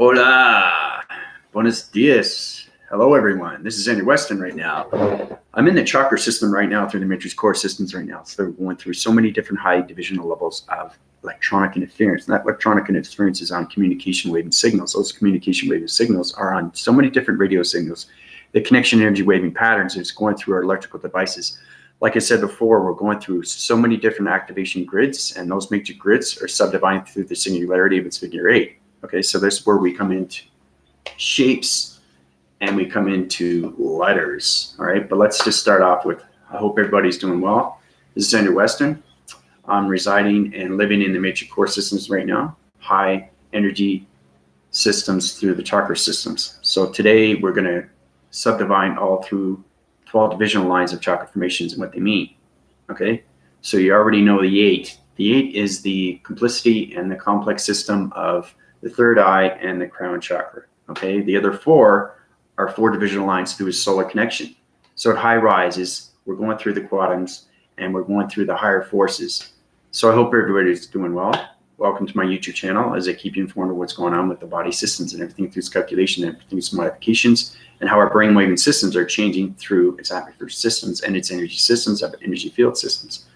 Hola, buenos dias. Hello, everyone. This is Andy Weston right now. I'm in the chakra system right now through the matrix core systems right now. So we're going through so many different high divisional levels of electronic interference. And that electronic interference is on communication wave and signals. Those communication wave and signals are on so many different radio signals. The connection energy waving patterns is going through our electrical devices. Like I said before, we're going through so many different activation grids, and those matrix grids are subdivided through the singularity of its figure 8. Okay, so this is where we come into shapes and we come into letters. All right, but let's just start off with, I hope everybody's doing well. This is Andrew Weston. I'm residing and living in the matrix core systems right now, high energy systems through the chakra systems. So today we're going to subdivide all through 12 divisional lines of chakra formations and what they mean. Okay, so you already know the 8. The 8 is the complicity and the complex system of the third eye and the crown chakra. Okay, the other 4 are 4 divisional lines through a solar connection. So at high rises, we're going through the quadrants and we're going through the higher forces. So I hope everybody's doing well. Welcome to my YouTube channel as I keep you informed of what's going on with the body systems and everything through its calculation and everything through its modifications and how our brainwave systems are changing through its atmosphere systems and its energy systems of energy field systems.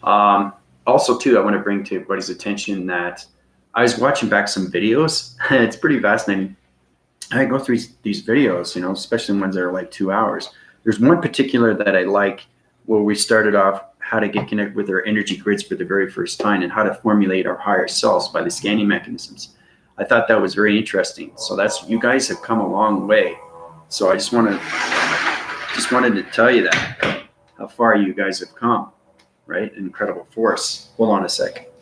Also, too, I want to bring to everybody's attention that I was watching back some videos. It's pretty fascinating. I go through these videos, you know, especially ones that are like 2 hours. There's one particular that I like where we started off how to get connected with our energy grids for the very first time and how to formulate our higher selves by the scanning mechanisms. I thought that was very interesting. So that's, you guys have come a long way. So I just wanted to tell you that, how far you guys have come, right? Incredible force. Hold on a sec.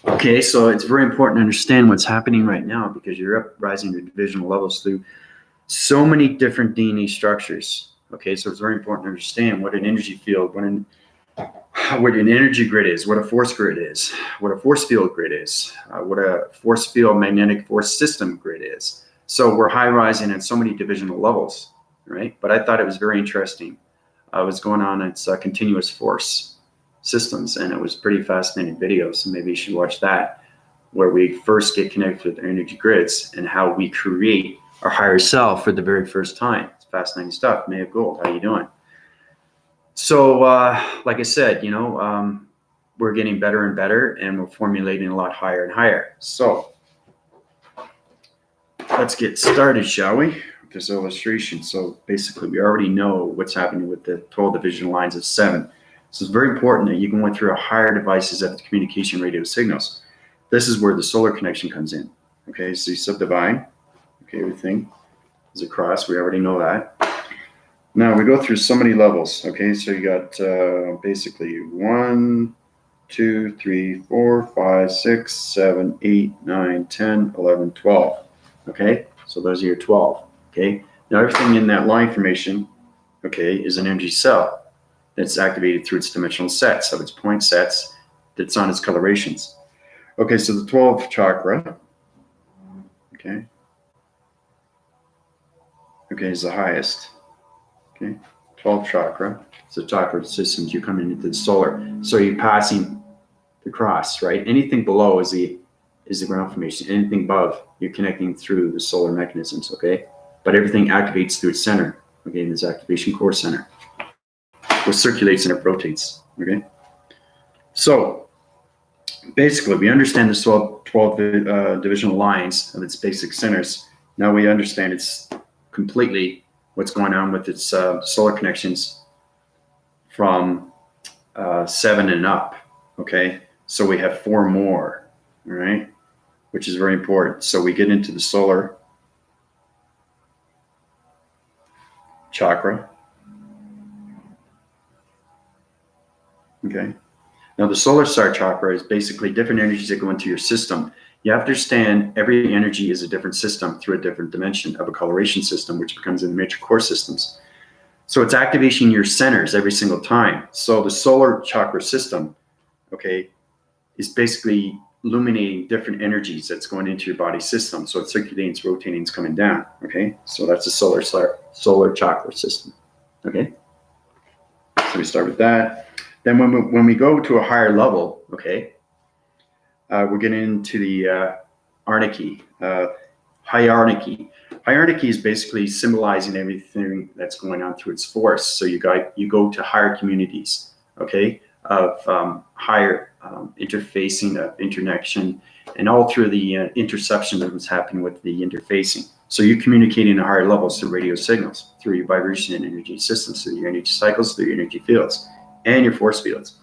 Okay, so it's very important to understand what's happening right now because you're uprising your divisional levels through so many different DNA structures. Okay, so it's very important to understand what an energy field, what an energy grid is, what a force grid is, what a force field grid is, what a force field magnetic force system grid is. So we're high rising at so many divisional levels, right? But I thought it was very interesting. What's going on, it's continuous force systems, and it was pretty fascinating video. So maybe you should watch that, where we first get connected with the energy grids and how we create our higher self for the very first time. It's fascinating stuff. May of Gold, how you doing? So like I said, you know, we're getting better and better, and we're formulating a lot higher and higher. So let's get started, shall we, with this illustration. So basically, we already know what's happening with the 12 divisional lines of 7. So it's very important that you can go through a higher devices of the communication radio signals. This is where the solar connection comes in. Okay, so you subdivide. Okay, everything is across. We already know that. Now we go through so many levels. Okay, so you got basically 1, 2, 3, 4, 5, 6, 7, 8, 9, 10, 11, 12. Okay, so those are your 12. Okay, now everything in that line formation, okay, is an energy cell that's activated through its dimensional sets of its point sets that's on its colorations. Okay, so the 12th chakra, okay, is the highest. Okay, 12th chakra, it's the chakra systems. You're coming into the solar, so you're passing the cross, right? Anything below is the ground formation. Anything above, you're connecting through the solar mechanisms. Okay, but everything activates through its center. Okay, in this activation core center, which circulates and it rotates. Okay, so basically we understand the 12 divisional lines of its basic centers. Now we understand it's completely what's going on with its solar connections from 7 and up. Okay, so we have 4 more, all right, which is very important. So we get into the solar chakra. Okay. Now the solar star chakra is basically different energies that go into your system. You have to understand every energy is a different system through a different dimension of a coloration system, which becomes in the matrix core systems. So it's activating your centers every single time. So the solar chakra system, okay, is basically illuminating different energies that's going into your body system. So it's circulating, it's rotating, it's coming down. Okay, so that's the solar chakra system. Okay, so we start with that. Then when we go to a higher level, okay, we're getting into the archy, hierarchy. Hierarchy is basically symbolizing everything that's going on through its force. So you go to higher communities, okay, of higher interfacing, of interconnection, and all through the interception that was happening with the interfacing. So you're communicating at higher levels through radio signals, through your vibration and energy systems, through your energy cycles, through your energy fields, and your force fields.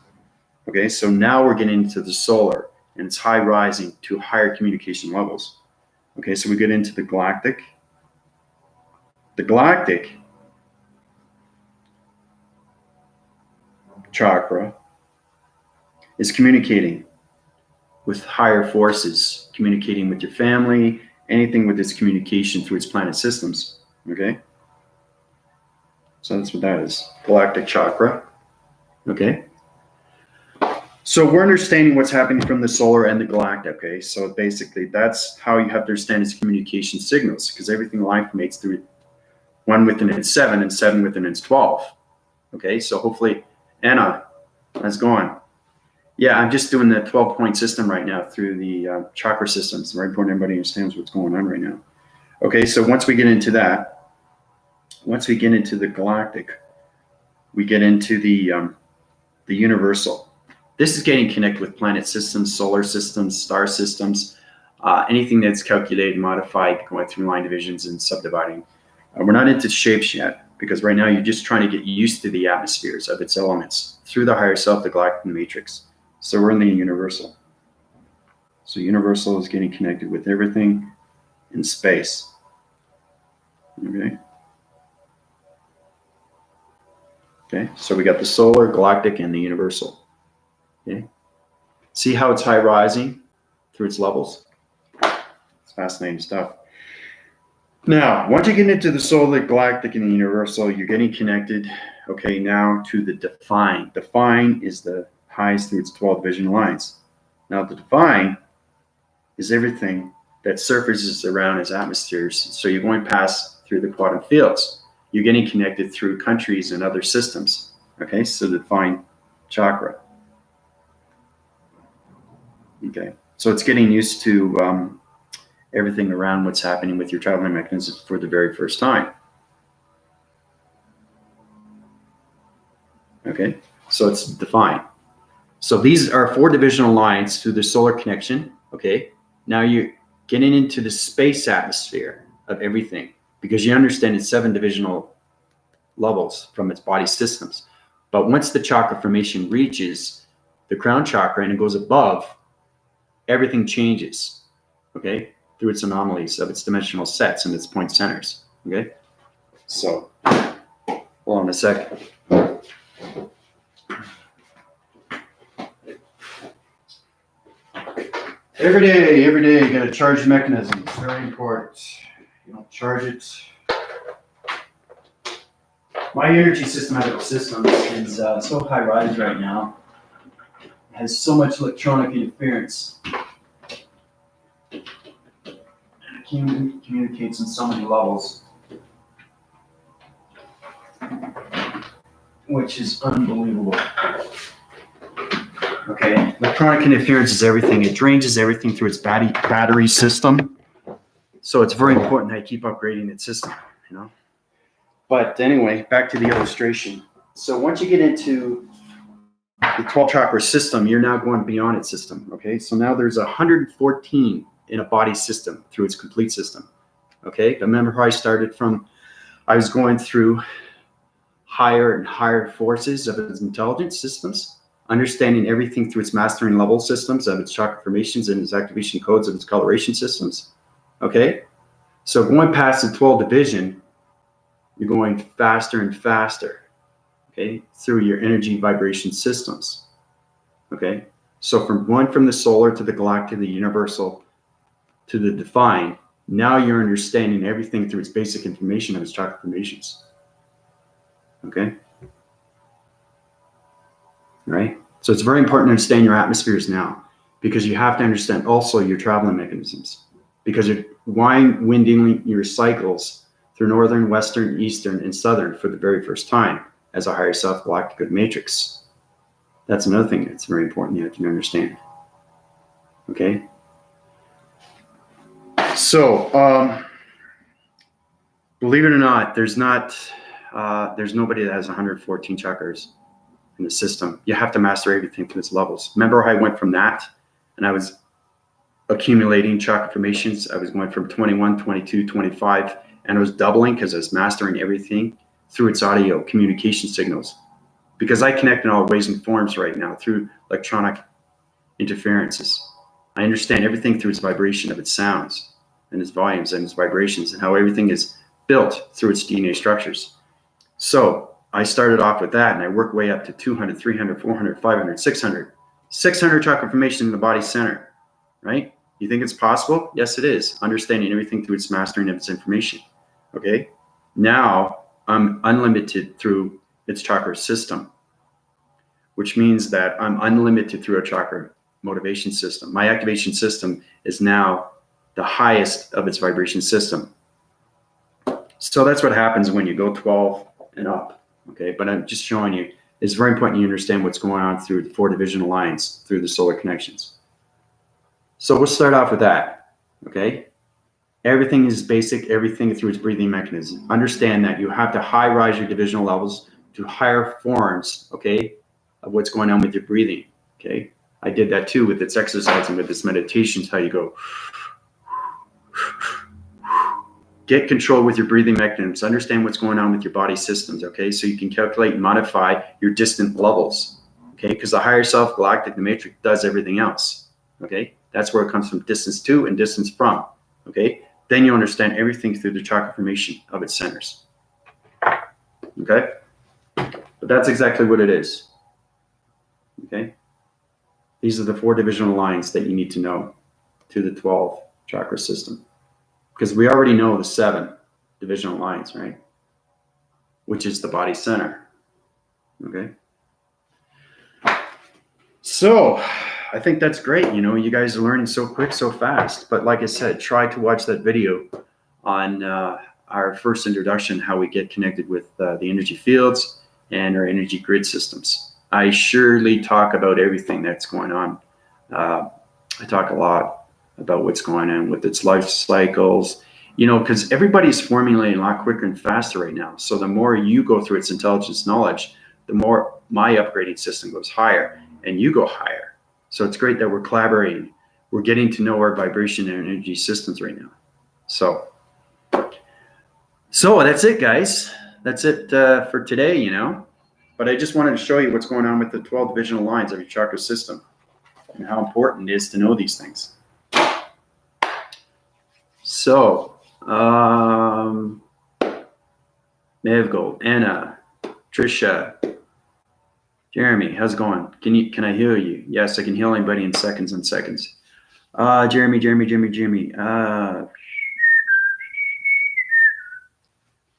Okay, so now we're getting into the solar, and it's high rising to higher communication levels. Okay, so we get into the galactic. The galactic chakra is communicating with higher forces, communicating with your family, anything with this communication through its planet systems. Okay, so that's what that is, galactic chakra. Okay, so we're understanding what's happening from the solar and the galactic. Okay, so basically that's how you have to understand its communication signals, because everything life mates through 1 within its 7 and 7 within its 12. Okay, so hopefully, Anna, how's it going? Yeah, I'm just doing the 12-point system right now through the chakra systems. It's very important everybody understands what's going on right now. Okay, so once we get into that, once we get into the galactic, we get into the universal. This is getting connected with planet systems, solar systems, star systems, anything that's calculated, modified, going through line divisions and subdividing. We're not into shapes yet, because right now you're just trying to get used to the atmospheres of its elements through the higher self, the galactic matrix. So we're in the universal. So universal is getting connected with everything in space. Okay. Okay, so we got the solar, galactic, and the universal. Okay. See how it's high rising through its levels? It's fascinating stuff. Now, once you get into the solar, galactic, and the universal, you're getting connected, okay, now to the divine. Divine is the highest through its 12 vision lines. Now, the divine is everything that surfaces around its atmospheres. So you're going past through the quantum fields. You're getting connected through countries and other systems. Okay, so the divine chakra. Okay, so it's getting used to everything around what's happening with your traveling mechanisms for the very first time. Okay, so it's defined. So these are 4 divisional lines through the solar connection. Okay, now you're getting into the space atmosphere of everything, because you understand it's 7 divisional levels from its body systems. But once the chakra formation reaches the crown chakra and it goes above, everything changes. Okay, through its anomalies of its dimensional sets and its point centers. Okay, so hold on a second. Every day you got to charge the mechanism. It's very important. You don't charge it. My energy systematic system is so high rise right now. It has so much electronic interference. Communicates on so many levels, which is unbelievable. Okay, electronic interference is everything. It drains everything through its battery system. So it's very important that I keep upgrading its system, you know. But anyway, back to the illustration. So once you get into the 12 chakra system, you're now going beyond its system. Okay, so now there's 114 in a body system through its complete system. Okay, remember how I started from, I was going through higher and higher forces of its intelligence systems, understanding everything through its mastering level systems of its chakra formations and its activation codes of its coloration systems. Okay, so going past the 12 division, you're going faster and faster, okay, through your energy vibration systems. Okay, so from going from the solar to the galactic, the universal, to the divine, now you're understanding everything through its basic information of its chakra formations. Okay? Right? So it's very important to understand your atmospheres now, because you have to understand also your traveling mechanisms, because you're winding your cycles through northern, western, eastern, and southern for the very first time as a higher self galactic matrix. That's another thing that's very important you have to understand. Okay. So, believe it or not, there's nobody that has 114 chakras in the system. You have to master everything to its levels. Remember how I went from that and I was accumulating chakra formations. I was going from 21, 22, 25, and I was doubling because I was mastering everything through its audio communication signals. Because I connect in all ways and forms right now through electronic interferences. I understand everything through its vibration of its sounds and its volumes and its vibrations and how everything is built through its DNA structures. So I started off with that and I worked way up to 200, 300, 400, 500, 600. 600 chakra formation in the body center, right? You think it's possible? Yes, it is. Understanding everything through its mastering of its information, okay? Now I'm unlimited through its chakra system, which means that I'm unlimited through a chakra motivation system. My activation system is now the highest of its vibration system. So that's what happens when you go 12 and up, okay? But I'm just showing you, it's very important you understand what's going on through the 4 divisional lines, through the solar connections. So we'll start off with that, okay? Everything is basic, everything through its breathing mechanism. Understand that you have to high rise your divisional levels to higher forms, okay, of what's going on with your breathing, okay? I did that too with its exercise and with its meditations, how you go. Get control with your breathing mechanisms. Understand what's going on with your body systems, okay? So you can calculate and modify your distant levels, okay? Because the higher self, galactic, the matrix does everything else, okay? That's where it comes from, distance to and distance from, okay? Then you understand everything through the chakra formation of its centers, okay? But that's exactly what it is, okay? These are the 4 divisional lines that you need to know to the 12 chakra system. Because we already know the 7 divisional lines, right? Which is the body center, okay? So I think that's great. You know, you guys are learning so quick, so fast. But like I said, try to watch that video on our first introduction, how we get connected with the energy fields and our energy grid systems. I surely talk about everything that's going on. I talk a lot about what's going on with its life cycles, you know, because everybody's formulating a lot quicker and faster right now. So the more you go through its intelligence knowledge, the more my upgrading system goes higher and you go higher. So it's great that we're collaborating. We're getting to know our vibration and energy systems right now. So that's it, guys. That's it for today, you know. But I just wanted to show you what's going on with the 12 divisional lines of your chakra system and how important it is to know these things. So, Mevgold, Anna, Trisha, Jeremy, how's it going? Can I heal you? Yes, I can heal anybody in seconds and seconds. Jeremy.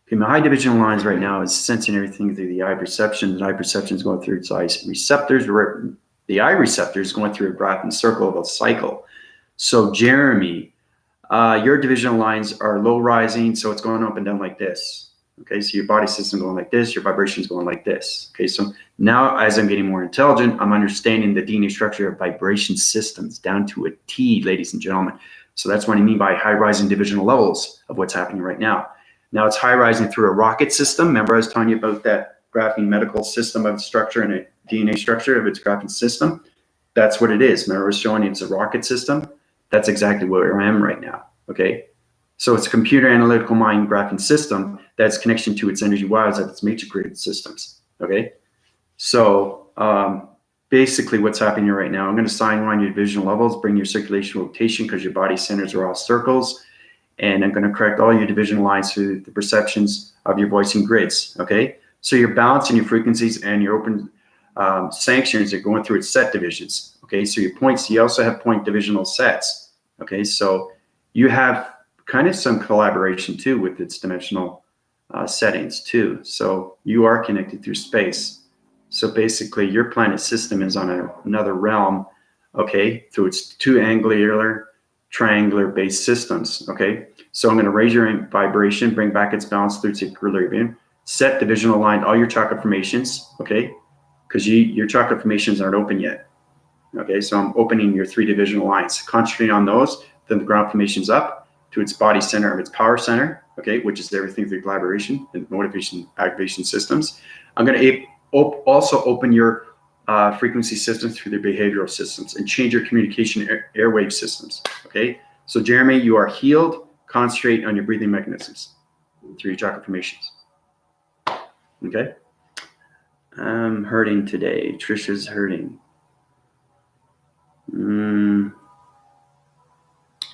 Okay, my high divisional lines right now is sensing everything through the eye perception. The eye perception is going through its eye receptors. The eye receptor is going through a graph and circle of a cycle. So, Jeremy, your divisional lines are low rising, so it's going up and down like this. Okay, so your body system going like this, your vibration is going like this. Okay, so now as I'm getting more intelligent, I'm understanding the DNA structure of vibration systems down to a T, ladies and gentlemen. So that's what I mean by high rising divisional levels of what's happening right now. Now it's high rising through a rocket system. Remember I was telling you about that graphene medical system of structure and a DNA structure of its graphene system? That's what it is. Remember I was showing you it's a rocket system? That's exactly where I am right now, okay? So it's a computer analytical mind graphing system that's connection to its energy wires of its matrix grid systems, okay? So basically what's happening here right now, I'm gonna sign on your divisional levels, bring your circulation rotation because your body centers are all circles, and I'm gonna correct all your divisional lines through the perceptions of your voicing grids, okay? So your balance and your frequencies and your open sanctions are going through its set divisions, okay? So your points, you also have point divisional sets, okay? So you have kind of some collaboration too with its dimensional settings too. So you are connected through space. So basically your planet system is on another realm, okay, through its 2 angular, triangular based systems, okay? So I'm gonna raise your vibration, bring back its balance through its equilibrium, set divisional line, all your chakra formations, okay? because your chakra formations aren't open yet. Okay, so I'm opening your 3 divisional lines, concentrating on those, then the ground formation's up to its body center of its power center, okay, which is everything through collaboration and motivation activation systems. I'm going to also open your frequency systems through their behavioral systems and change your communication airwave systems, okay? So Jeremy, you are healed. Concentrate on your breathing mechanisms through your chakra formations, okay? I'm hurting today. Trisha's hurting.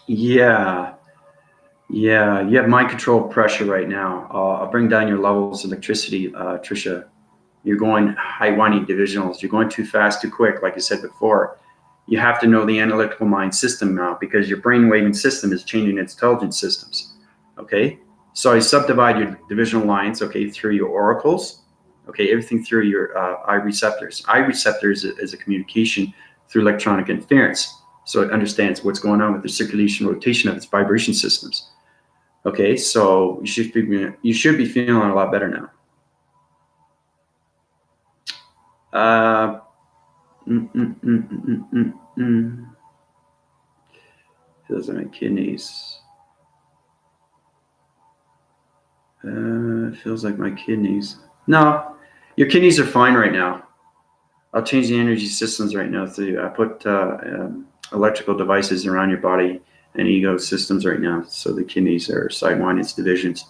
Yeah, you have mind control pressure right now. I'll bring down your levels of electricity, Trisha. You're going high winding divisionals. You're going too fast, too quick, like I said before. You have to know the analytical mind system now because your brain waving system is changing its intelligence systems, okay? So I subdivide your divisional lines, okay, through your oracles, okay, everything through your eye receptors. Eye receptors is a communication through electronic interference. So it understands what's going on with the circulation rotation of its vibration systems. Okay, so you should be feeling a lot better now. Feels like my kidneys. Feels like my kidneys. No, your kidneys are fine right now. I'll change the energy systems right now. I put electrical devices around your body and ego systems right now. So the kidneys are sidewinding its divisions.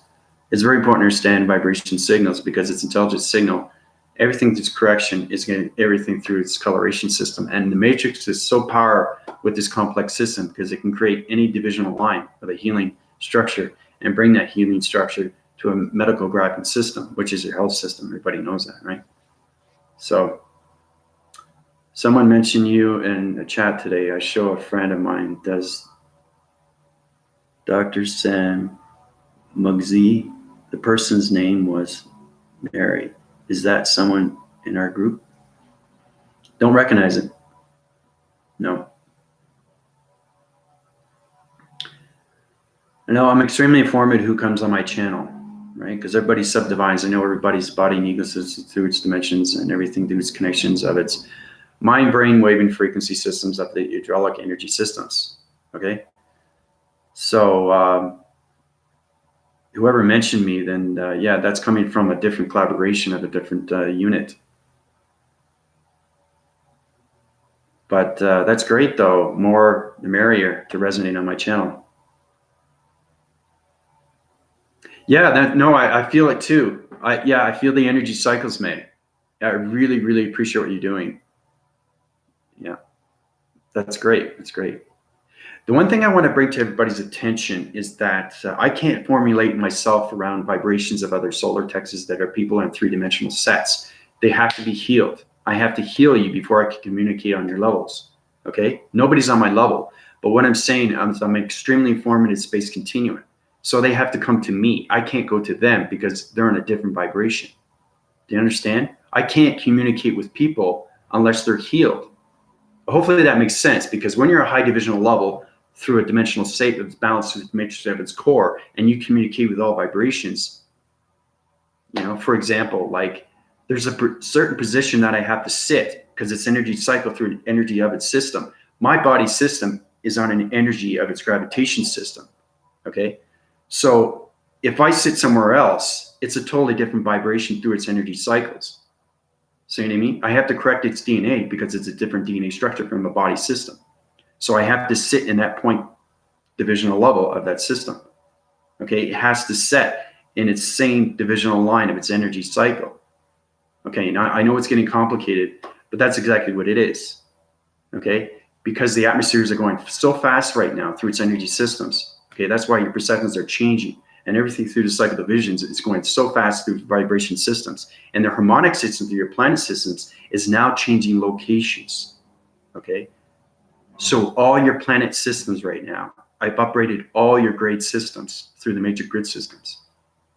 It's very important to understand vibration signals because it's intelligent signal. Everything through its correction is getting everything through its coloration system. And the matrix is so powerful with this complex system because it can create any divisional line with a healing structure and bring that healing structure to a medical grabbing system, which is your health system. Everybody knows that, right? So someone mentioned you in the chat today. I show a friend of mine does Dr. Sam Mugzi. The person's name was Mary. Is that someone in our group? Don't recognize it. No. No, I'm extremely informative who comes on my channel, right? Because everybody subdivides. I know everybody's body and ego system through its dimensions and everything through its connections of its mind, brain, waving frequency systems of the hydraulic energy systems, okay? So whoever mentioned me, then yeah, that's coming from a different collaboration of a different unit. But that's great though. More the merrier to resonate on my channel. Yeah, I feel it too. I feel the energy cycles, May. I really, really appreciate what you're doing. Yeah, that's great. That's great. The one thing I want to bring to everybody's attention is that I can't formulate myself around vibrations of other solar texts that are people in 3-dimensional sets. They have to be healed. I have to heal you before I can communicate on your levels. Okay? Nobody's on my level. But what I'm saying is I'm extremely informative space continuum. So they have to come to me. I can't go to them because they're in a different vibration. Do you understand? I can't communicate with people unless they're healed. Hopefully that makes sense because when you're a high divisional level through a dimensional state that's balanced with the matrix of its core and you communicate with all vibrations, you know, for example, like there's a certain position that I have to sit because it's energy cycle through an energy of its system. My body system is on an energy of its gravitation system. Okay. So if I sit somewhere else, it's a totally different vibration through its energy cycles. See what I mean? I have to correct its DNA because it's a different DNA structure from the body system. So I have to sit in that point divisional level of that system. Okay, it has to set in its same divisional line of its energy cycle. Okay, now I know it's getting complicated, but that's exactly what it is. Okay, because the atmospheres are going so fast right now through its energy systems. Okay, that's why your perceptions are changing. And everything through the cycle divisions is going so fast through vibration systems. And the harmonic system through your planet systems is now changing locations. Okay? So all your planet systems right now, I've upgraded all your grade systems through the major grid systems.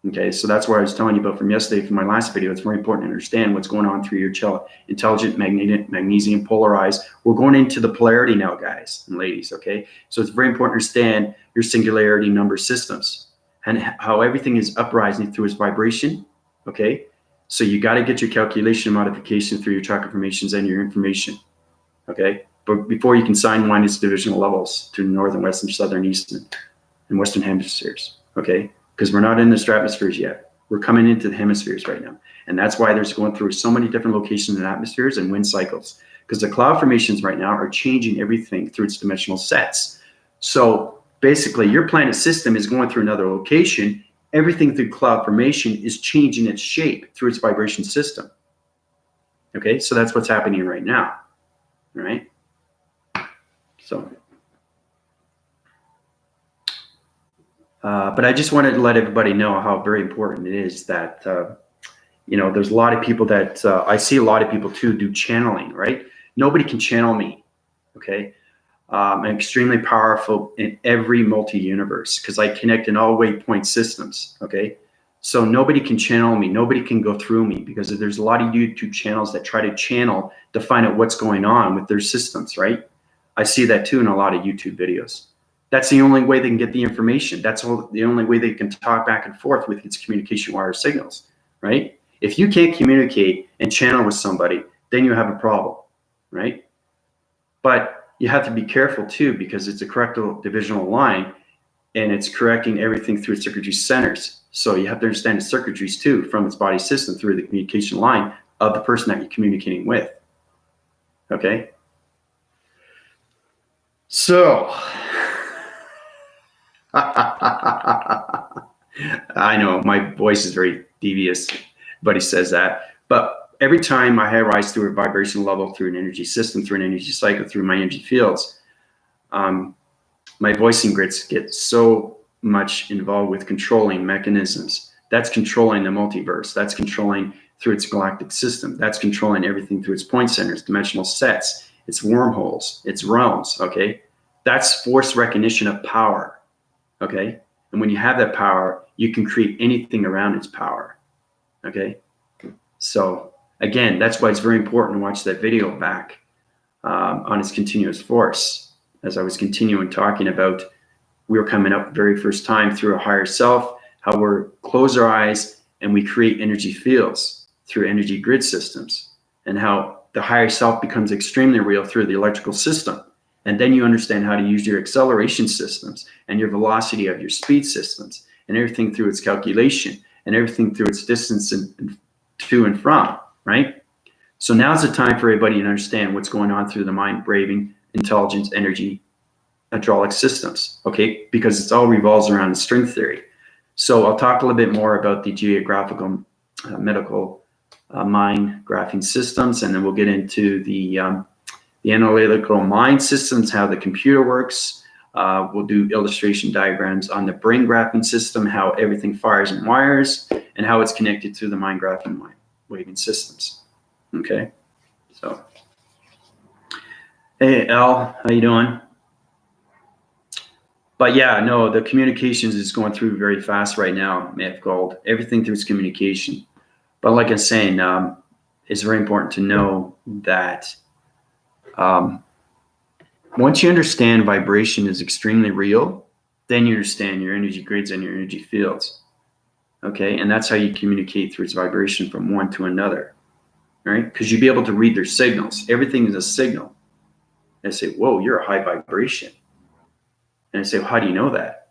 Okay, so that's what I was telling you about from yesterday from my last video. It's very important to understand what's going on through your intelligent magnesium polarized. We're going into the polarity now, guys and ladies, okay? So it's very important to understand your singularity number systems and how everything is uprising through its vibration, okay? So you got to get your calculation modification through your chakra formations and your information. Okay. But before you can sign one, it's divisional levels to the northern, western, southern, eastern, and western hemispheres. Okay. Because we're not in the stratospheres yet. We're coming into the hemispheres right now. And that's why there's going through so many different locations and atmospheres and wind cycles. Because the cloud formations right now are changing everything through its dimensional sets. So basically, your planet system is going through another location. Everything through cloud formation is changing its shape through its vibration system. Okay, so that's what's happening right now. All right. So, but I just wanted to let everybody know how very important it is that, you know, there's a lot of people that I see a lot of people too do channeling, right? Nobody can channel me. Okay. I'm extremely powerful in every multi-universe because I connect in all waypoint systems. Okay. So nobody can channel me. Nobody can go through me because there's a lot of YouTube channels that try to channel to find out what's going on with their systems, right? I see that too in a lot of YouTube videos. That's the only way they can get the information. That's the only way they can talk back and forth with its communication wire signals, right? If you can't communicate and channel with somebody, then you have a problem, right? But you have to be careful too because it's a correctal divisional line and it's correcting everything through circuitry centers. So you have to understand the circuitries too from its body system through the communication line of the person that you're communicating with. Okay? So, I know my voice is very devious, but he says that. But every time I rise through a vibration level, through an energy system, through an energy cycle, through my energy fields, my voicing grids get so much involved with controlling mechanisms. That's controlling the multiverse. That's controlling through its galactic system. That's controlling everything through its point centers, dimensional sets, its wormholes, its realms. Okay. That's force recognition of power. Okay. And when you have that power, you can create anything around its power. Okay. So again, that's why it's very important to watch that video back on its continuous force. As I was continuing talking about, we were coming up the very first time through a higher self, how we're close our eyes and we create energy fields through energy grid systems, and how the higher self becomes extremely real through the electrical system. And then you understand how to use your acceleration systems and your velocity of your speed systems and everything through its calculation and everything through its distance and to and from, right? So now's the time for everybody to understand what's going on through the mind, braving, intelligence, energy, hydraulic systems, okay? Because it all revolves around string theory. So I'll talk a little bit more about the geographical, medical, mind graphing systems, and then we'll get into the analytical mind systems, how the computer works. We'll do illustration diagrams on the brain graphing system, how everything fires and wires, and how it's connected to the mind graphing mind waving systems. Okay, so hey Al, how you doing? But yeah, no, the communications is going through very fast right now, Math Gold. Everything through its communication. But like I was saying, it's very important to know that once you understand vibration is extremely real, then you understand your energy grids and your energy fields. Okay, and that's how you communicate through its vibration from one to another. Right? Because you'll be able to read their signals. Everything is a signal. And I say, whoa, you're a high vibration. And I say, well, how do you know that?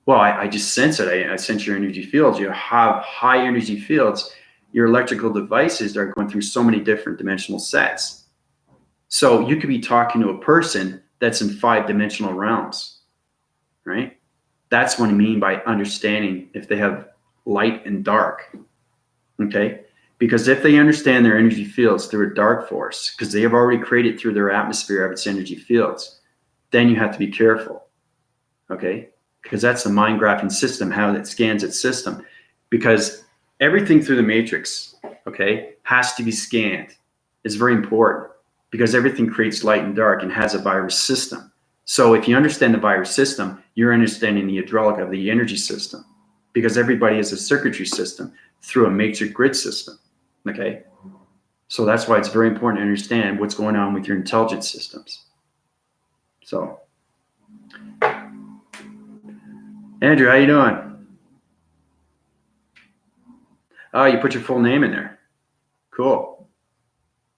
Well, I just sense it. I sense your energy fields. You have high energy fields. Your electrical devices are going through so many different dimensional sets. So you could be talking to a person that's in 5-dimensional realms, right? That's what I mean by understanding if they have light and dark, okay? Because if they understand their energy fields through a dark force, because they have already created through their atmosphere of its energy fields, then you have to be careful, okay? Because that's the mind graphing system, how it scans its system. Because everything through the matrix, okay, has to be scanned. It's very important because everything creates light and dark and has a virus system. So if you understand the virus system, you're understanding the hydraulic of the energy system, because everybody is a circuitry system through a matrix grid system, okay? So that's why it's very important to understand what's going on with your intelligence systems. So, Andrew, how you doing? Oh, you put your full name in there. Cool.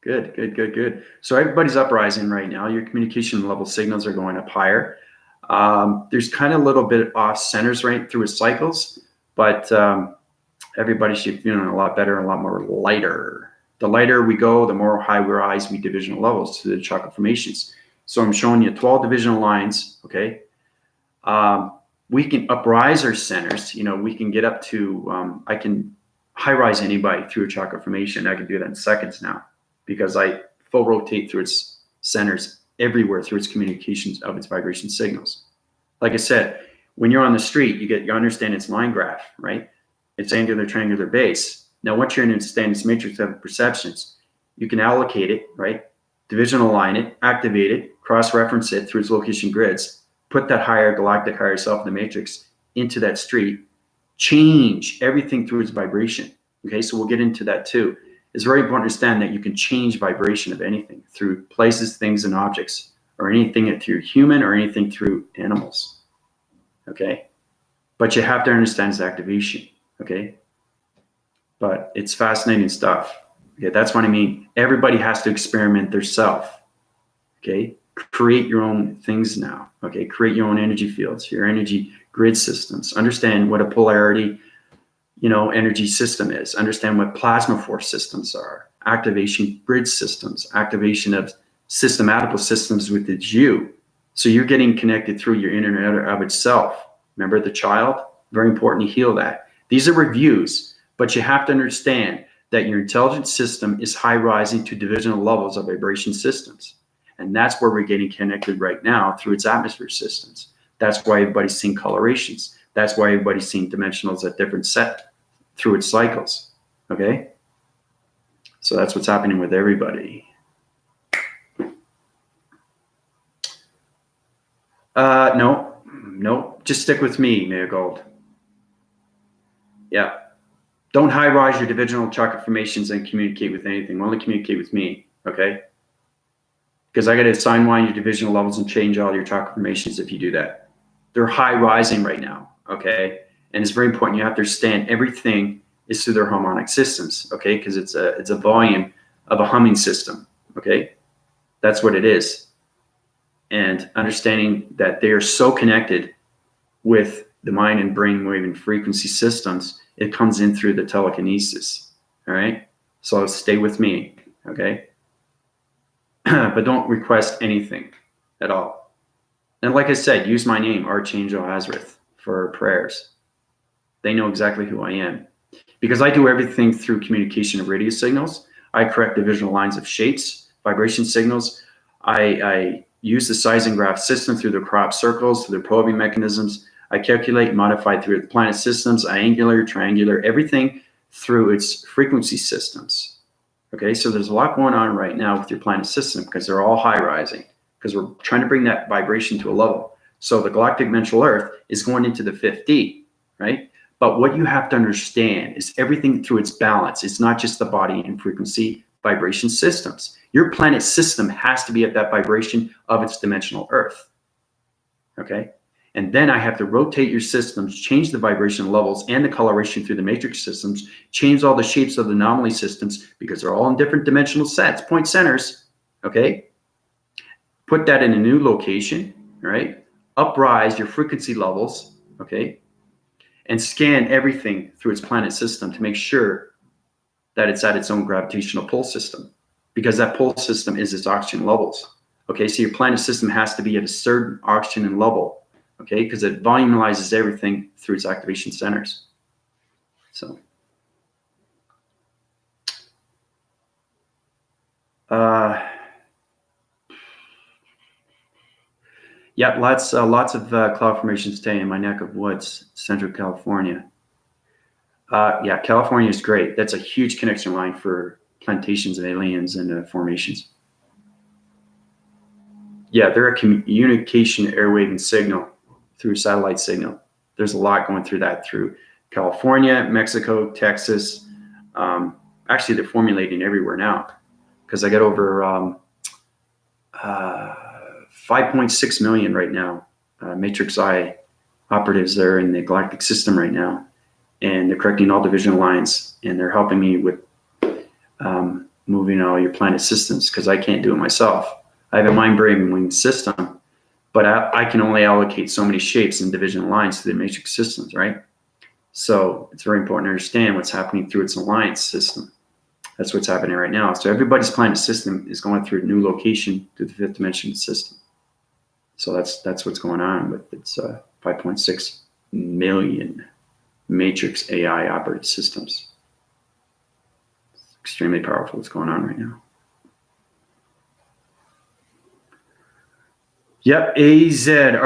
Good, good, good, good. So everybody's uprising right now. Your communication level signals are going up higher. There's kind of a little bit off centers right through its cycles, but everybody should be feeling a lot better, a lot more lighter. The lighter we go, the more high we rise we divisional levels to the chakra formations. So I'm showing you 12 divisional lines, okay? We can uprise our centers. You know, we can get up to, I can high rise anybody through a chakra formation. I can do that in seconds now because I full rotate through its centers everywhere through its communications of its vibration signals. Like I said, when you're on the street, you understand its line graph, right? It's angular, triangular base. Now, once you're in understanding its matrix of perceptions, you can allocate it, right? Divisional line it, activate it, cross-reference it through its location grids, put that higher galactic higher self in the matrix into that street, change everything through its vibration. Okay, so we'll get into that too. It's very important to understand that you can change vibration of anything through places, things, and objects, or anything through human or anything through animals. Okay, but you have to understand its activation. Okay, but it's fascinating stuff. Okay, that's what I mean. Everybody has to experiment their self. Okay, create your own things now. Okay, create your own energy fields, your energy grid systems. Understand what a polarity, energy system is. Understand what plasma force systems are. Activation grid systems. Activation of systematical systems within you. So you're getting connected through your internet of itself. Remember the child? Very important to heal that. These are reviews, but you have to understand that your intelligent system is high rising to divisional levels of vibration systems. And that's where we're getting connected right now through its atmosphere systems. That's why everybody's seeing colorations. That's why everybody's seeing dimensionals at different set through its cycles. Okay? So that's what's happening with everybody. No, just stick with me, Mayor Gold. Yeah. Don't high rise your divisional chakra formations and communicate with anything. Only communicate with me, okay? Because I got to assign one your divisional levels and change all your chakra formations if you do that. They're high rising right now, okay? And it's very important. You have to understand everything is through their harmonic systems, okay? Because it's a volume of a humming system, okay? That's what it is. And understanding that they are so connected with the mind and brain wave and frequency systems, it comes in through the telekinesis, all right? So stay with me, okay? But don't request anything at all. And like I said, use my name, Archangel Azareth, for prayers. They know exactly who I am. Because I do everything through communication of radio signals. I correct the visual lines of shapes, vibration signals. I use the size and graph system through the crop circles, through the probing mechanisms. I calculate and modify through the planet systems, angular, triangular, everything through its frequency systems. Okay, so there's a lot going on right now with your planet system because they're all high rising because we're trying to bring that vibration to a level. So the galactic dimensional Earth is going into the 5D, right? But what you have to understand is everything through its balance. It's not just the body and frequency vibration systems. Your planet system has to be at that vibration of its dimensional Earth. Okay? And then I have to rotate your systems, change the vibration levels and the coloration through the matrix systems, change all the shapes of the anomaly systems because they're all in different dimensional sets, point centers. Okay? Put that in a new location, right? Uprise your frequency levels, okay? And scan everything through its planet system to make sure that it's at its own gravitational pull system because that pull system is its oxygen levels. Okay, so your planet system has to be at a certain oxygen level, okay, because it volumizes everything through its activation centers. So, yeah, lots of cloud formations today in my neck of woods, Central California. Yeah, California is great. That's a huge connection line for plantations of aliens and formations. Yeah, they're a communication airwave and signal through satellite signal. There's a lot going through that through California, Mexico, Texas. Actually, they're formulating everywhere now because I got over 5.6 million right now Matrix I operatives there in the galactic system right now. and they're correcting all divisional lines, and they're helping me with moving all your planet systems, because I can't do it myself. I have a mind-brain system, but I can only allocate so many shapes and divisional lines to the matrix systems, right? So it's very important to understand what's happening through its alliance system. That's what's happening right now. So everybody's planet system is going through a new location through the fifth dimension system. So that's what's going on with its 5.6 million matrix AI operated systems. It's extremely powerful what's going on right now. Yep, AZRETH.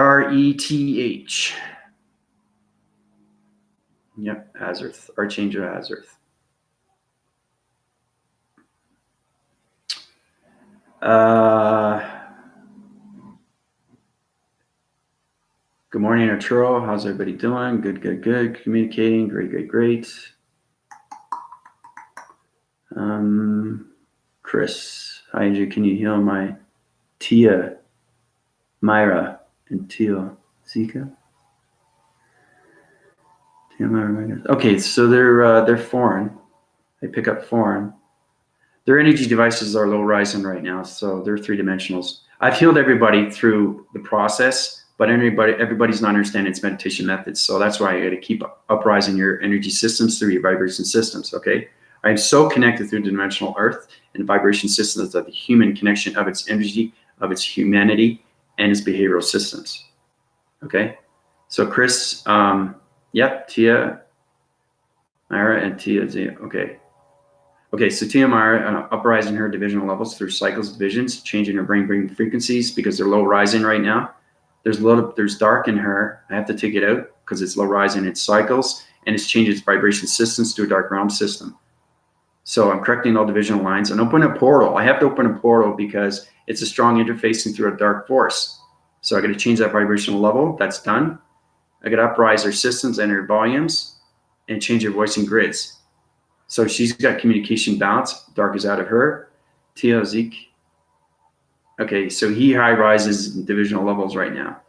Yep, Azerth, Archangel Azerth. Good morning, Arturo. How's everybody doing? Good, good, good. Communicating. Great, great, great. Chris, hi, Andrew. Can you heal my Tia, Myra, and Tia Zika? Tia, Myra. Okay, so they're foreign. They pick up foreign. Their energy devices are low rising right now, so they're 3-dimensionals. I've healed everybody through the process, but everybody's not understanding its meditation methods. So that's why I got to keep uprising your energy systems through your vibration systems. Okay, I'm so connected through the dimensional Earth and the vibration systems of the human connection of its energy, of its humanity, and its behavioral systems. Okay, so Chris, yep, Tia, Myra, and Tia Z. Okay, so Tia Myra, uprising her divisional levels through cycles, divisions, changing her brain frequencies because they're low rising right now. There's dark in her. I have to take it out because it's low rising. It cycles and it's changing its vibration systems to a dark realm system. So I'm correcting all divisional lines and open a portal. I have to open a portal because it's a strong interfacing through a dark force. So I got to change that vibrational level. That's done. I got to uprise her systems and her volumes and change her voicing grids. So she's got communication balance. Dark is out of her. Tia Zeke. Okay, so he high rises in divisional levels right now.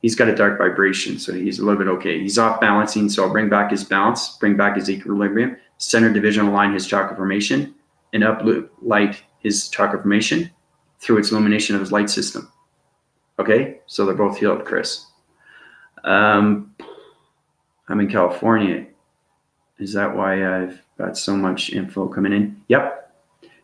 He's got a dark vibration, so he's a little bit okay. He's off balancing, so I'll bring back his balance, bring back his equilibrium, center divisional line his chakra formation, and light his chakra formation through its illumination of his light system. Okay, so they're both healed, Chris. I'm in California. Is that why I've got so much info coming in? Yep.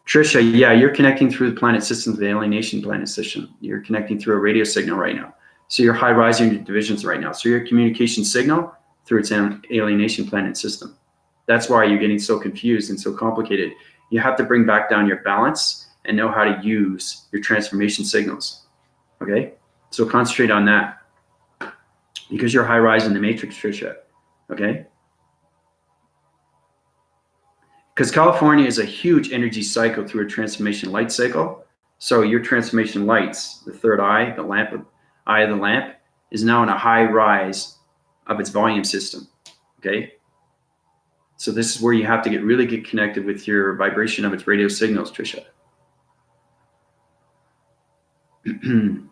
Trisha, yeah, you're connecting through the planet systems, the alienation planet system. You're connecting through a radio signal right now. So you're high rising your divisions right now. So your communication signal through its alienation planet system. That's why you're getting so confused and so complicated. You have to bring back down your balance and know how to use your transformation signals. Okay? So concentrate on that because you're high rising the matrix, Trisha. Okay? Because California is a huge energy cycle through a transformation light cycle. So your transformation lights, the third eye, the eye of the lamp, is now in a high rise of its volume system. Okay. So this is where you have to get connected with your vibration of its radio signals, Trisha.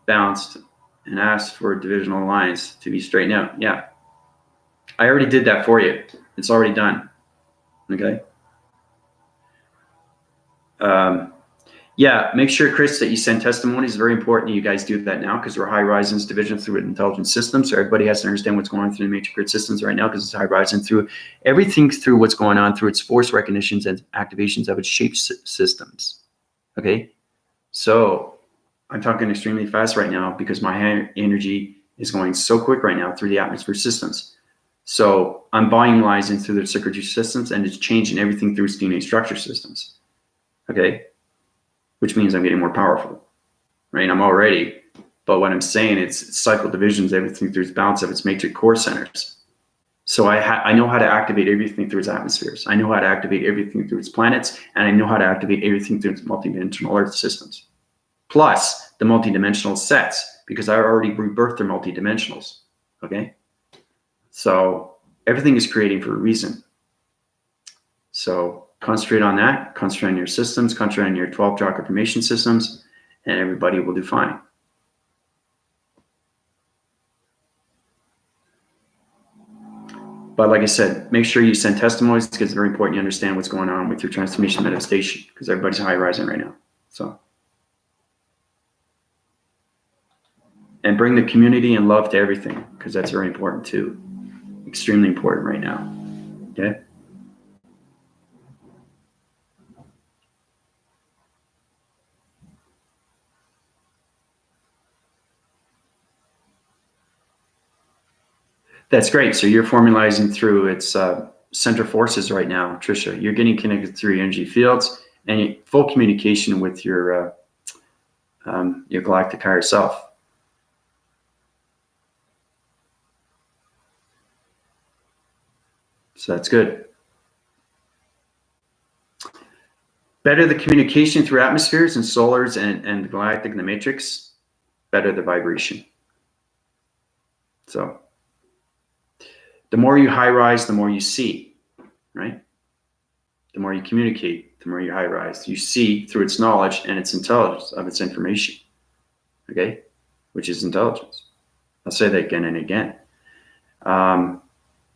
Balanced and asked for divisional lines to be straightened out. Yeah. I already did that for you. It's already done. Okay. Yeah, make sure, Chris, that you send testimonies. It's very important that you guys do that now because we're high rising division through an intelligent system. So everybody has to understand what's going on through the matrix grid systems right now because it's high rising through everything through what's going on through its force recognitions and activations of its shape systems. Okay, so I'm talking extremely fast right now because my energy is going so quick right now through the atmosphere systems. So I'm volumizing through the circuitry systems and it's changing everything through its DNA structure systems. Okay, which means I'm getting more powerful, right? I'm already, but what I'm saying, it's cycle divisions, everything through its balance of its matrix core centers. So I know how to activate everything through its atmospheres. I know how to activate everything through its planets, and I know how to activate everything through its multidimensional Earth systems. Plus the multidimensional sets, because I already rebirthed their multidimensionals, okay? So everything is creating for a reason. So concentrate on that, concentrate on your systems, concentrate on your 12 chakra formation systems, and everybody will do fine. But like I said, make sure you send testimonies because it's very important you understand what's going on with your transformation manifestation because everybody's high rising right now. So, and bring the community and love to everything because that's very important too. Extremely important right now. Okay. That's great. So you're formalizing through its center forces right now, Trisha. You're getting connected through your energy fields and full communication with your galactic higher self. So that's good. Better the communication through atmospheres and solars and the galactic and the matrix, better the vibration. So the more you high rise, the more you see, right? The more you communicate, the more you high rise. You see through its knowledge and its intelligence of its information, okay? Which is intelligence. I'll say that again and again.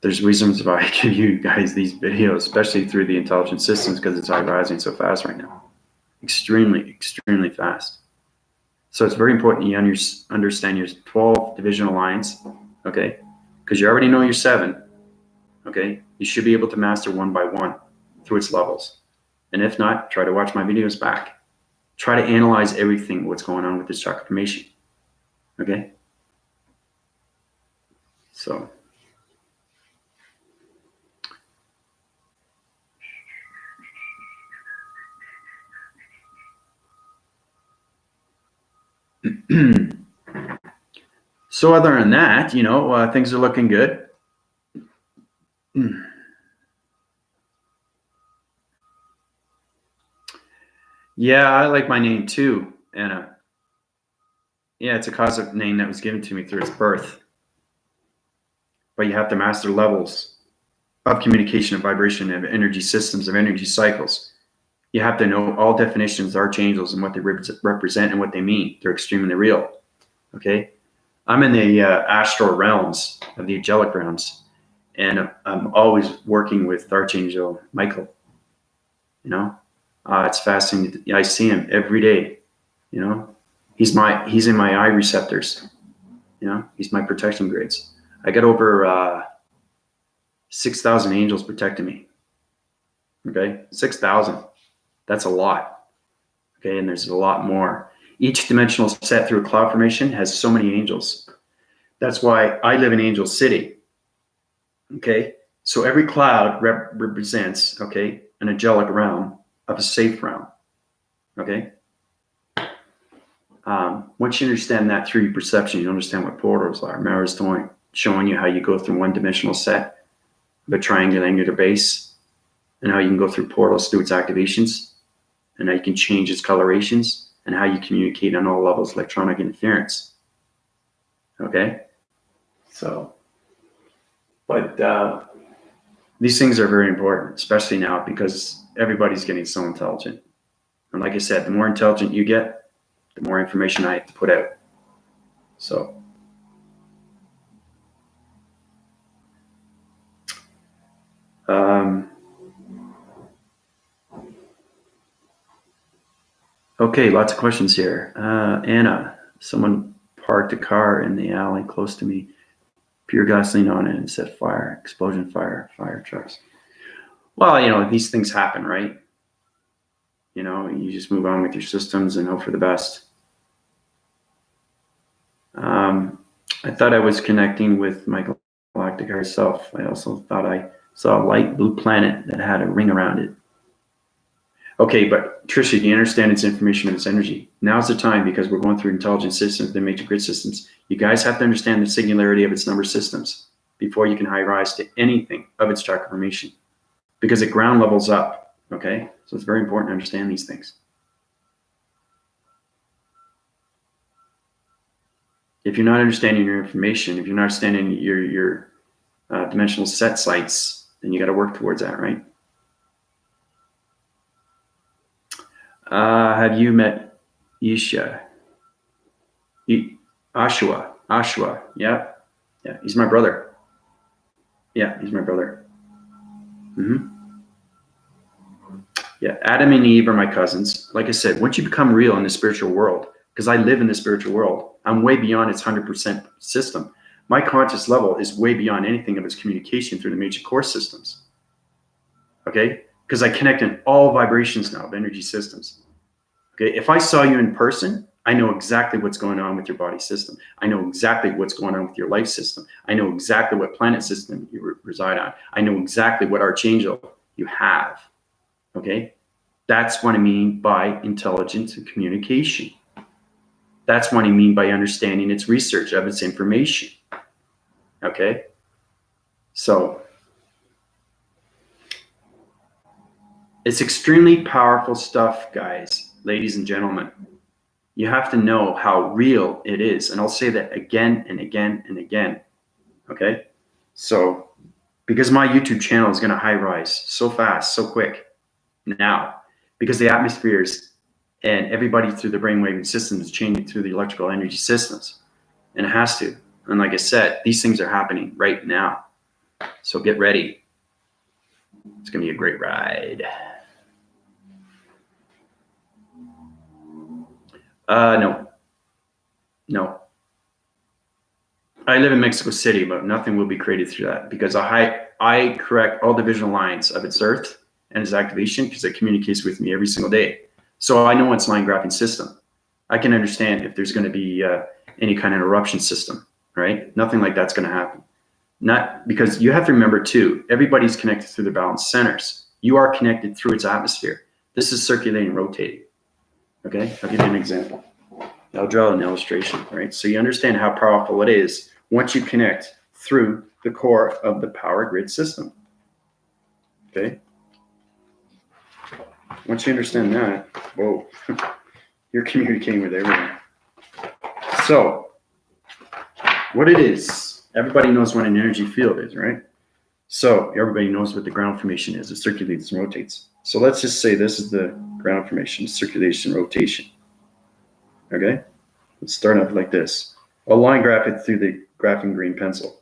There's reasons why I give you guys these videos, especially through the intelligent systems, because it's high rising so fast right now. Extremely, extremely fast. So it's very important you understand your 12 divisional lines, okay? Because you already know your 7, okay? You should be able to master one by one through its levels. And if not, try to watch my videos back. Try to analyze everything, what's going on with this chakra formation, okay? So. So other than that, things are looking good. Yeah, I like my name too, Anna. Yeah, it's a cosmic name that was given to me through its birth. But you have to master levels of communication and vibration of energy systems, of energy cycles. You have to know all definitions, archangels, and what they represent and what they mean. They're extremely real, okay? I'm in the astral realms of the angelic realms, and I'm always working with Archangel Michael. It's fascinating. I see him every day. He's in my eye receptors. He's my protection grades. I got over 6,000 angels protecting me. Okay, 6,000. That's a lot. Okay, and there's a lot more. Each dimensional set through a cloud formation has so many angels. That's why I live in Angel City. Okay, so every cloud represents, okay, an angelic realm of a safe realm. Okay. Once you understand that through your perception, you understand what portals are. Remember, I was showing you how you go through one dimensional set of a triangular angular base, and how you can go through portals through its activations, and how you can change its colorations, and how you communicate on all levels of electronic interference. Okay? So, but these things are very important, especially now because everybody's getting so intelligent. And like I said, the more intelligent you get, the more information I have to put out. So, okay, lots of questions here. Anna, someone parked a car in the alley close to me, pure gasoline on it, and set fire, explosion, fire trucks. Well, these things happen, right? You just move on with your systems and hope for the best. I thought I was connecting with my galactic higher self. I also thought I saw a light blue planet that had a ring around it. Okay, but Trisha, do you understand its information and its energy? Now's the time, because we're going through intelligent systems, the major grid systems. You guys have to understand the singularity of its number systems before you can high rise to anything of its chakra formation, because it ground levels up. Okay, so it's very important to understand these things. If you're not understanding your information, if you're not understanding your dimensional set sites, then you got to work towards that, right? Have you met Ishia? Ashua, yeah, he's my brother. Yeah, he's my brother. Yeah, Adam and Eve are my cousins. Like I said, once you become real in the spiritual world, because I live in the spiritual world, I'm way beyond its 100% system. My conscious level is way beyond anything of its communication through the major core systems. Okay? Because I connect in all vibrations now of energy systems. Okay? If I saw you in person, I know exactly what's going on with your body system. I know exactly what's going on with your life system. I know exactly what planet system you reside on. I know exactly what archangel you have. Okay? That's what I mean by intelligence and communication. That's what I mean by understanding its research of its information. Okay? So, it's extremely powerful stuff, guys, ladies and gentlemen. You have to know how real it is. And I'll say that again and again and again. Okay? So, because my YouTube channel is going to high rise so fast, so quick now, because the atmospheres and everybody through the brainwave system is changing through the electrical energy systems. And it has to. And like I said, these things are happening right now. So get ready. It's going to be a great ride. No. I live in Mexico City, but nothing will be created through that because I correct all divisional lines of its earth and its activation because it communicates with me every single day. So I know its line graphing system. I can understand if there's going to be any kind of eruption system, right? Nothing like that's going to happen. Not because you have to remember too, everybody's connected through the balanced centers. You are connected through its atmosphere. This is circulating, rotating. Okay, I'll give you an example. I'll draw an illustration, right? So you understand how powerful it is once you connect through the core of the power grid system. Okay. Once you understand that, whoa, you're communicating with everyone. So what it is, everybody knows what an energy field is, right? So everybody knows what the ground formation is. It circulates and rotates. So let's just say this is the ground formation, circulation, rotation. Okay, let's start off like this. I'll line graph it through the graphing green pencil.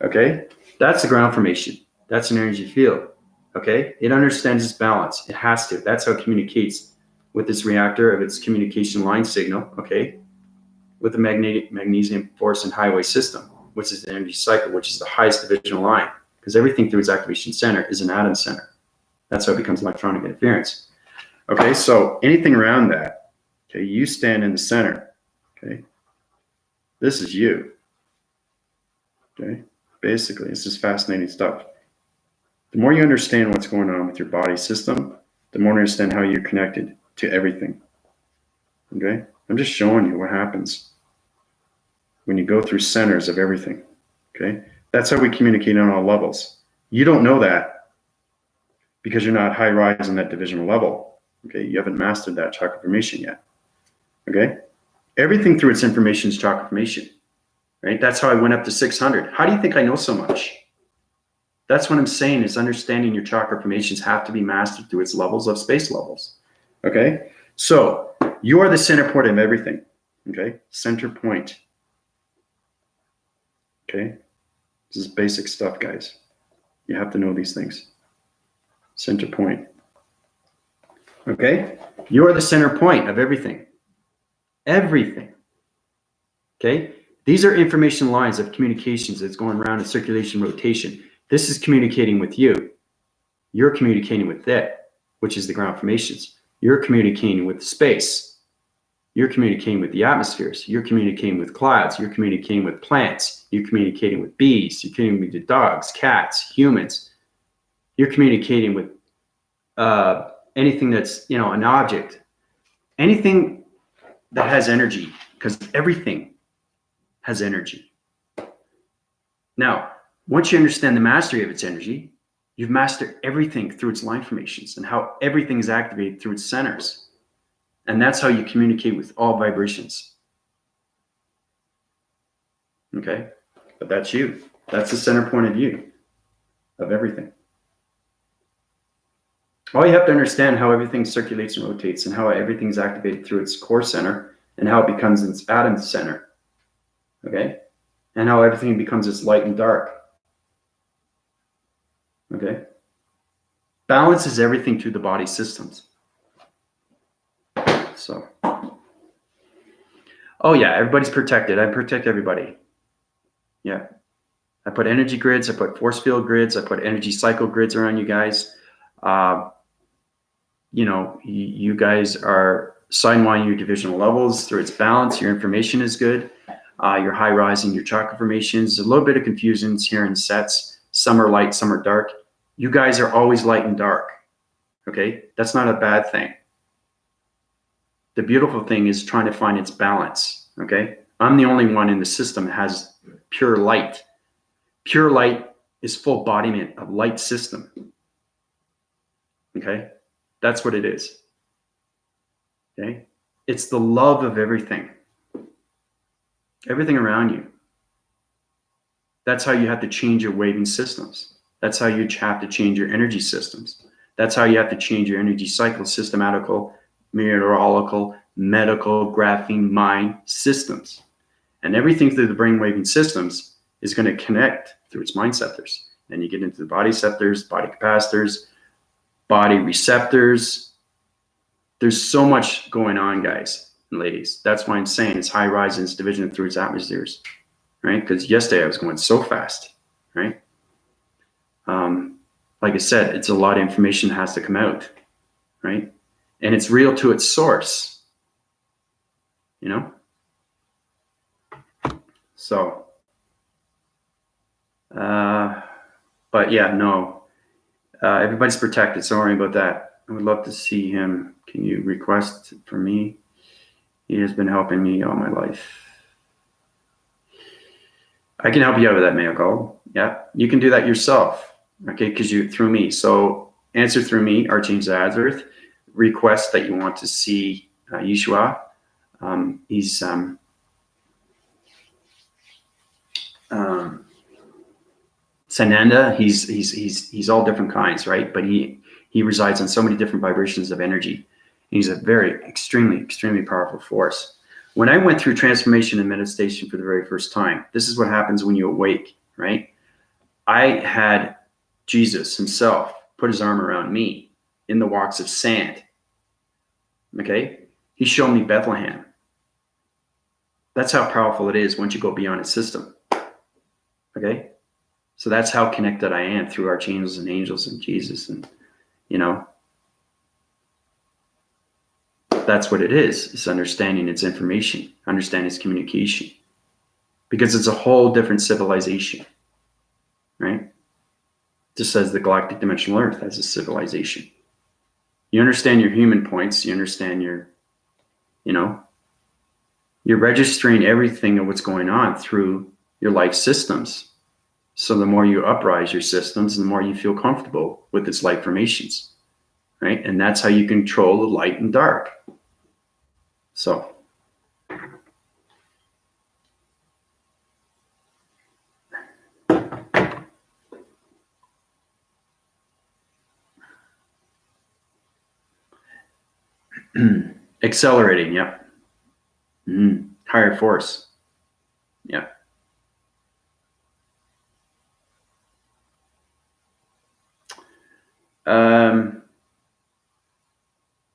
Okay, that's the ground formation. That's an energy field. Okay, it understands its balance. It has to. That's how it communicates with this reactor of its communication line signal. Okay, with the magnesium force and highway system, which is the energy cycle, which is the highest divisional line, because everything through its activation center is an atom center. That's how it becomes electronic interference. Okay, so anything around that, okay, you stand in the center. Okay, this is you. Okay, basically, this is fascinating stuff. The more you understand what's going on with your body system, the more you understand how you're connected to everything. Okay, I'm just showing you what happens when you go through centers of everything. Okay, that's how we communicate on all levels. You don't know that because you're not high rise on that divisional level. Okay, you haven't mastered that chakra formation yet. Okay, everything through its information is chakra formation. Right, that's how I went up to 600. How do you think I know so much? That's what I'm saying is understanding your chakra formations have to be mastered through its levels of space levels. Okay, so you are the center point of everything. Okay, center point. Okay, this is basic stuff, guys. You have to know these things. Center point. Okay, you are the center point of everything. Everything. Okay, these are information lines of communications that's going around in circulation, rotation. This is communicating with you. You're communicating with it, which is the ground formations. You're communicating with space. You're communicating with the atmospheres. You're communicating with clouds. You're communicating with plants. You're communicating with bees. You're communicating with dogs, cats, humans. You're communicating with anything that's, an object. Anything that has energy, because everything has energy. Now, once you understand the mastery of its energy, you've mastered everything through its line formations and how everything is activated through its centers. And that's how you communicate with all vibrations. Okay? But that's you. That's the center point of view of everything. All you have to understand how everything circulates and rotates and how everything's activated through its core center and how it becomes its atom center. Okay? And how everything becomes its light and dark. Okay. Balance is everything through the body systems. So, oh yeah, everybody's protected. I protect everybody. Yeah. I put energy grids, I put force field grids, I put energy cycle grids around you guys. You know, you guys are sidewinding your divisional levels through its balance. Your information is good. You're high rising your chakra formations. A little bit of confusions here in sets. Some are light, some are dark. You guys are always light and dark. Okay, that's not a bad thing. The beautiful thing is trying to find its balance. Okay, I'm the only one in the system that has pure light. Pure light is full embodiment of light system. Okay, that's what it is. Okay, it's the love of everything around you. That's how you have to change your waving systems. That's how you have to change your energy systems. That's how you have to change your energy cycle, systematical, meteorological, medical, graphene, mind systems. And everything through the brain waving systems is going to connect through its mind sectors. And you get into the body sectors, body capacitors, body receptors. There's so much going on, guys and ladies. That's why I'm saying it's high rise and its division through its atmospheres, right? Because yesterday I was going so fast, right? Like I said, it's a lot of information that has to come out, right? And it's real to its source, you know? So, but yeah, no, everybody's protected. So don't worry about that. I would love to see him. Can you request for me? He has been helping me all my life. I can help you out with that, Mayoko. Yeah, you can do that yourself, okay? Because you through me. So answer through me, Archangel Azareth. Request that you want to see Yeshua. He's Sananda. He's all different kinds, right? But he resides on so many different vibrations of energy. He's a very extremely powerful force. When I went through transformation and meditation for the very first time, this is what happens when you awake, right? I had Jesus himself put his arm around me in the walks of sand. Okay? He showed me Bethlehem. That's how powerful it is once you go beyond its system. Okay? So that's how connected I am through archangels and angels and Jesus. And, you know, that's what it is. It's understanding its information, understanding its communication. Because it's a whole different civilization, right? Just as the galactic dimensional Earth as a civilization. You understand your human points. You understand your, you know, you're registering everything of what's going on through your life systems. So the more you uprise your systems, the more you feel comfortable with its light formations, right? And that's how you control the light and dark. So. Accelerating, yeah. Higher force, yeah.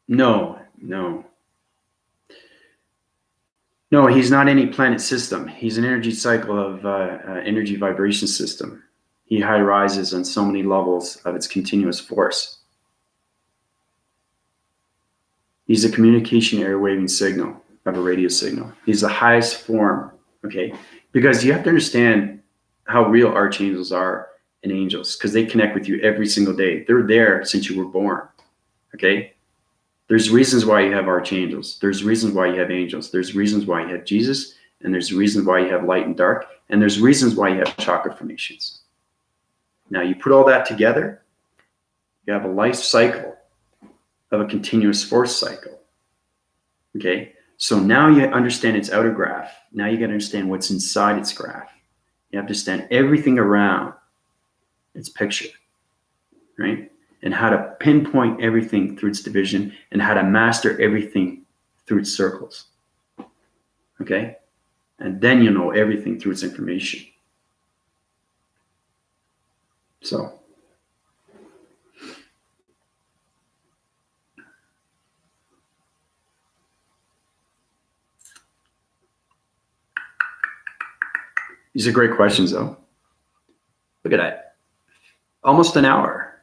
No, he's not any planet system. He's an energy cycle of energy vibration system. He high rises on so many levels of its continuous force. He's a communication airwaving signal of a radio signal. He's the highest form, okay? Because you have to understand how real archangels are and angels, because they connect with you every single day. They're there since you were born, okay? There's reasons why you have archangels. There's reasons why you have angels. There's reasons why you have Jesus, and there's reasons why you have light and dark, and there's reasons why you have chakra formations. Now, you put all that together, you have a life cycle of a continuous force cycle. Okay, so now you understand its outer graph. Now you got to understand what's inside its graph. You have to understand everything around its picture, right? And how to pinpoint everything through its division and how to master everything through its circles. Okay, and then you know everything through its information. So, These are great questions, though. Look at that. Almost an hour.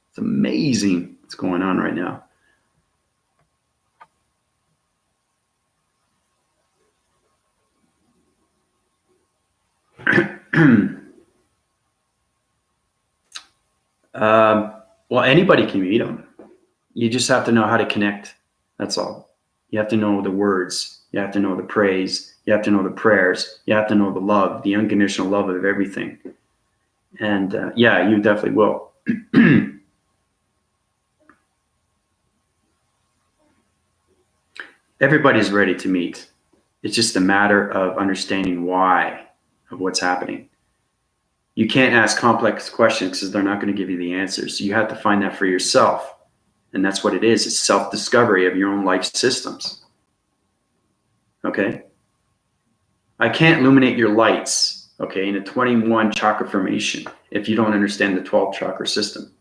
It's amazing what's going on right now. Well, anybody can meet them. You just have to know how to connect. That's all. You have to know the words. You have to know the praise. You have to know the prayers. You have to know the love, the unconditional love of everything. And yeah, you definitely will. Everybody's ready to meet. It's just a matter of understanding why of what's happening. You can't ask complex questions because they're not going to give you the answers. So you have to find that for yourself. And that's what it is. It's self-discovery of your own life systems. Okay? I can't illuminate your lights, okay, in a 21 chakra formation if you don't understand the 12 chakra system.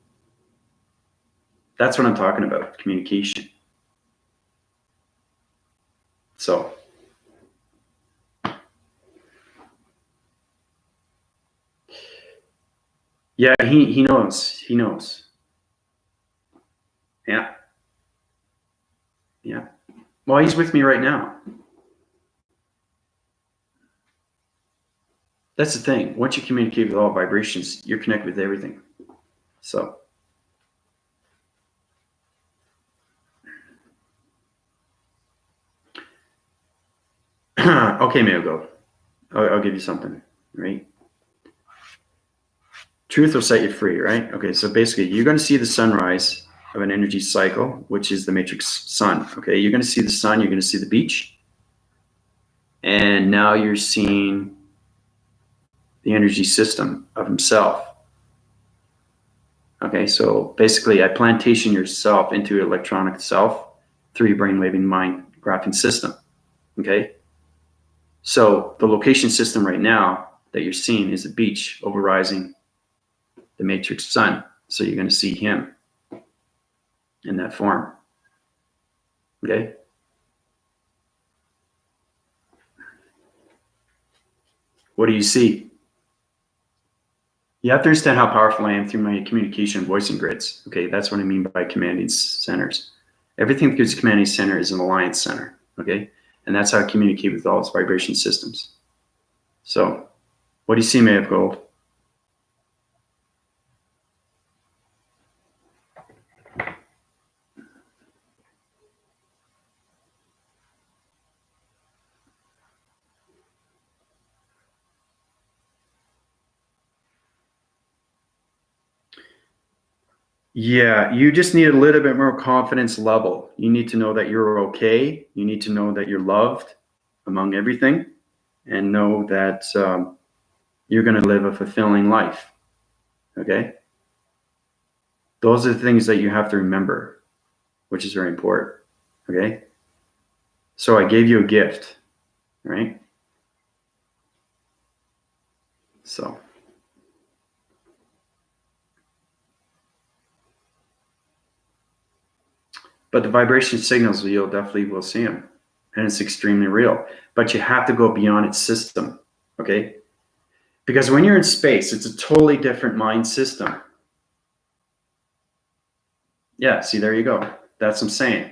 That's what I'm talking about, communication. So, yeah, he knows. He knows. Yeah. Yeah. Well, he's with me right now. That's the thing. Once you communicate with all vibrations, you're connected with everything. So, okay, Mayo, I'll give you something, right? Truth will set you free, right? Okay, so basically, you're going to see the sunrise of an energy cycle, which is the matrix sun. Okay, you're going to see the sun, you're going to see the beach, and now you're seeing the energy system of himself. Okay, so basically, I plantation yourself into electronic self through your brainwave mind graphing system. Okay, so the location system right now that you're seeing is the beach overrising the matrix sun. So you're going to see him in that form. Okay. What do you see? You have to understand how powerful I am through my communication voicing grids. Okay, that's what I mean by commanding centers. Everything that gives a commanding center is an alliance center. Okay, and that's how I communicate with all its vibration systems. So, what do you see, May of Gold? Yeah, you just need a little bit more confidence level. You need to know that you're okay. You need to know that you're loved among everything, and know that you're going to live a fulfilling life. Okay? Those are the things that you have to remember, which is very important. Okay? So I gave you a gift, right? So. But the vibration signals, you'll definitely will see them. And it's extremely real. But you have to go beyond its system. Okay? Because when you're in space, it's a totally different mind system. Yeah, see, there you go. That's what I'm saying.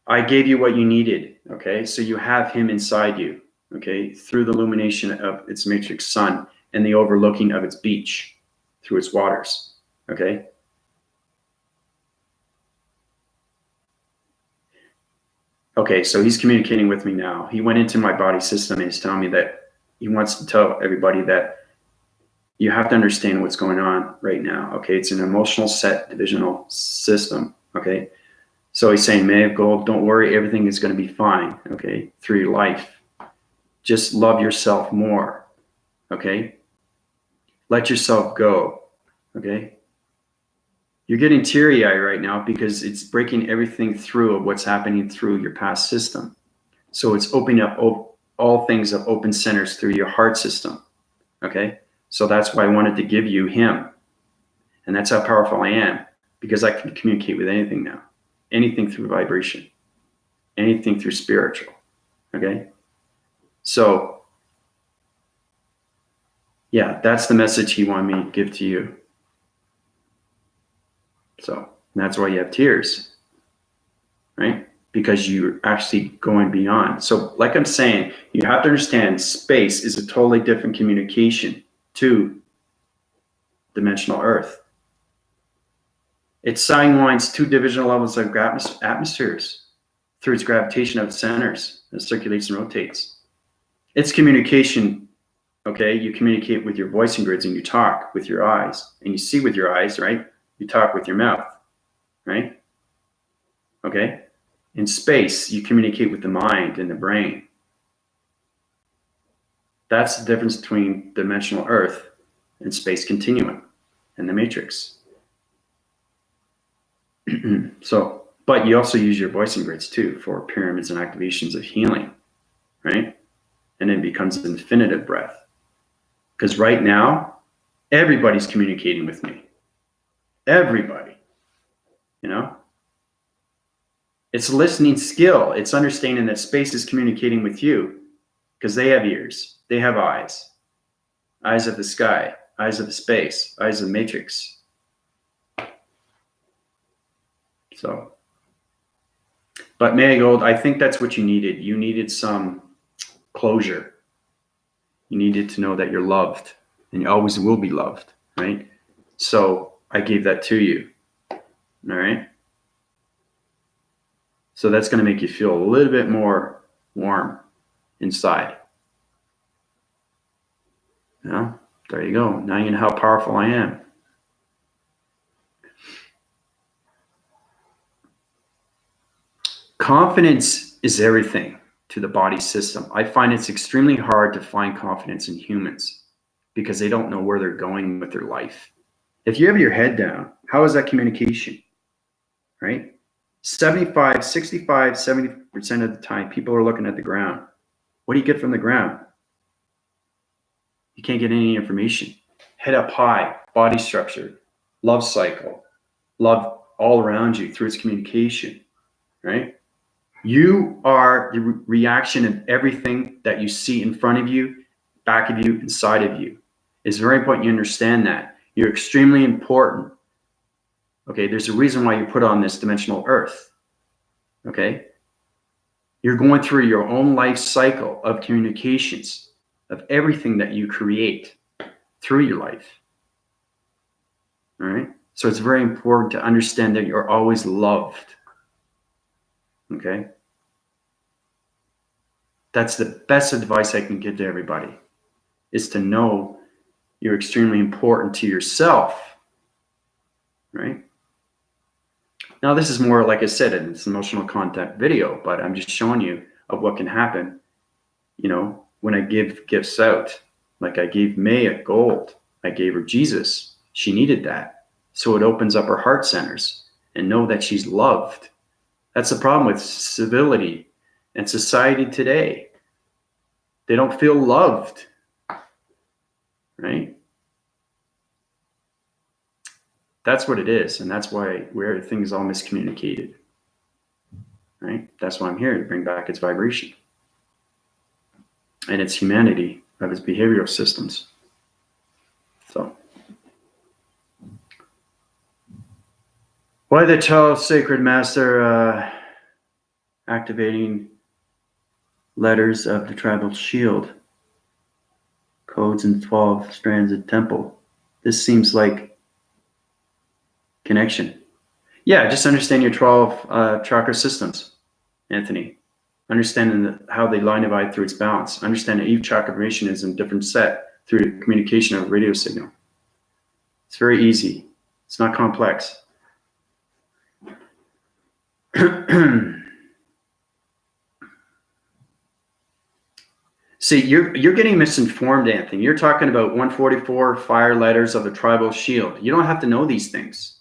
I gave you what you needed, okay? So you have him inside you, okay? Through the illumination of its matrix sun and the overlooking of its beach through its waters, okay? Okay, so he's communicating with me now. He went into my body system and he's telling me that he wants to tell everybody that you have to understand what's going on right now, okay? It's an emotional set divisional system, okay? So he's saying, May of Gold, don't worry, everything is going to be fine, okay, through your life. Just love yourself more, okay? Let yourself go, okay? You're getting teary-eyed right now because it's breaking everything through of what's happening through your past system. So it's opening up all things of open centers through your heart system, okay? So that's why I wanted to give you him. And that's how powerful I am, because I can communicate with anything now. Anything through vibration, anything through spiritual, okay? So Yeah, that's the message he wanted me to give to you. So that's why you have tears, right? Because you're actually going beyond. So like I'm saying, you have to understand space is a totally different communication to dimensional Earth. It sidelines 2 divisional levels of atmospheres through its gravitation of its centers. It circulates and rotates. It's communication, okay? You communicate with your voicing grids and you talk with your eyes. And you see with your eyes, right? You talk with your mouth, right? Okay? In space, you communicate with the mind and the brain. That's the difference between dimensional Earth and space continuum and the matrix. So, but you also use your voicing grids too for pyramids and activations of healing, right? And it becomes an infinitive breath. Because right now, everybody's communicating with me. Everybody, you know? It's a listening skill. It's understanding that space is communicating with you because they have ears, they have eyes, eyes of the sky, eyes of the space, eyes of the matrix. So, but Marigold, I think that's what you needed. You needed some closure. You needed to know that you're loved and you always will be loved, right? So I gave that to you, all right? So that's going to make you feel a little bit more warm inside. Yeah, there you go. Now you know how powerful I am. Confidence is everything to the body system. I find it's extremely hard to find confidence in humans because they don't know where they're going with their life. If you have your head down, how is that communication, right? 75, 65, 70% of the time, people are looking at the ground. What do you get from the ground? You can't get any information. Head up high, body structure, love cycle, love all around you through its communication, right? You are the reaction of everything that you see in front of you, back of you, inside of you. It's very important you understand that. You're extremely important. Okay, there's a reason why you're put on this dimensional Earth. Okay? You're going through your own life cycle of communications, of everything that you create through your life. All right? So it's very important to understand that you're always loved. Okay? That's the best advice I can give to everybody, is to know you're extremely important to yourself, right? Now, this is more, like I said, it's an emotional content video, but I'm just showing you of what can happen, you know, when I give gifts out. Like I gave Maya gold. I gave her Jesus. She needed that. So it opens up her heart centers and know that she's loved. That's the problem with civility and society today. They don't feel loved, right? That's what it is, and that's why where things all miscommunicated, right? That's why I'm here, to bring back its vibration and its humanity of its behavioral systems. So, why the 12 Sacred Master activating letters of the tribal shield, codes and 12 strands of temple? This seems like connection. Yeah, just understand your 12 chakra systems, Anthony. Understanding how they line divide through its balance. Understand that each chakra formation is in a different set through the communication of a radio signal. It's very easy. It's not complex. See, you're getting misinformed, Anthony. You're talking about 144 fire letters of the tribal shield. You don't have to know these things.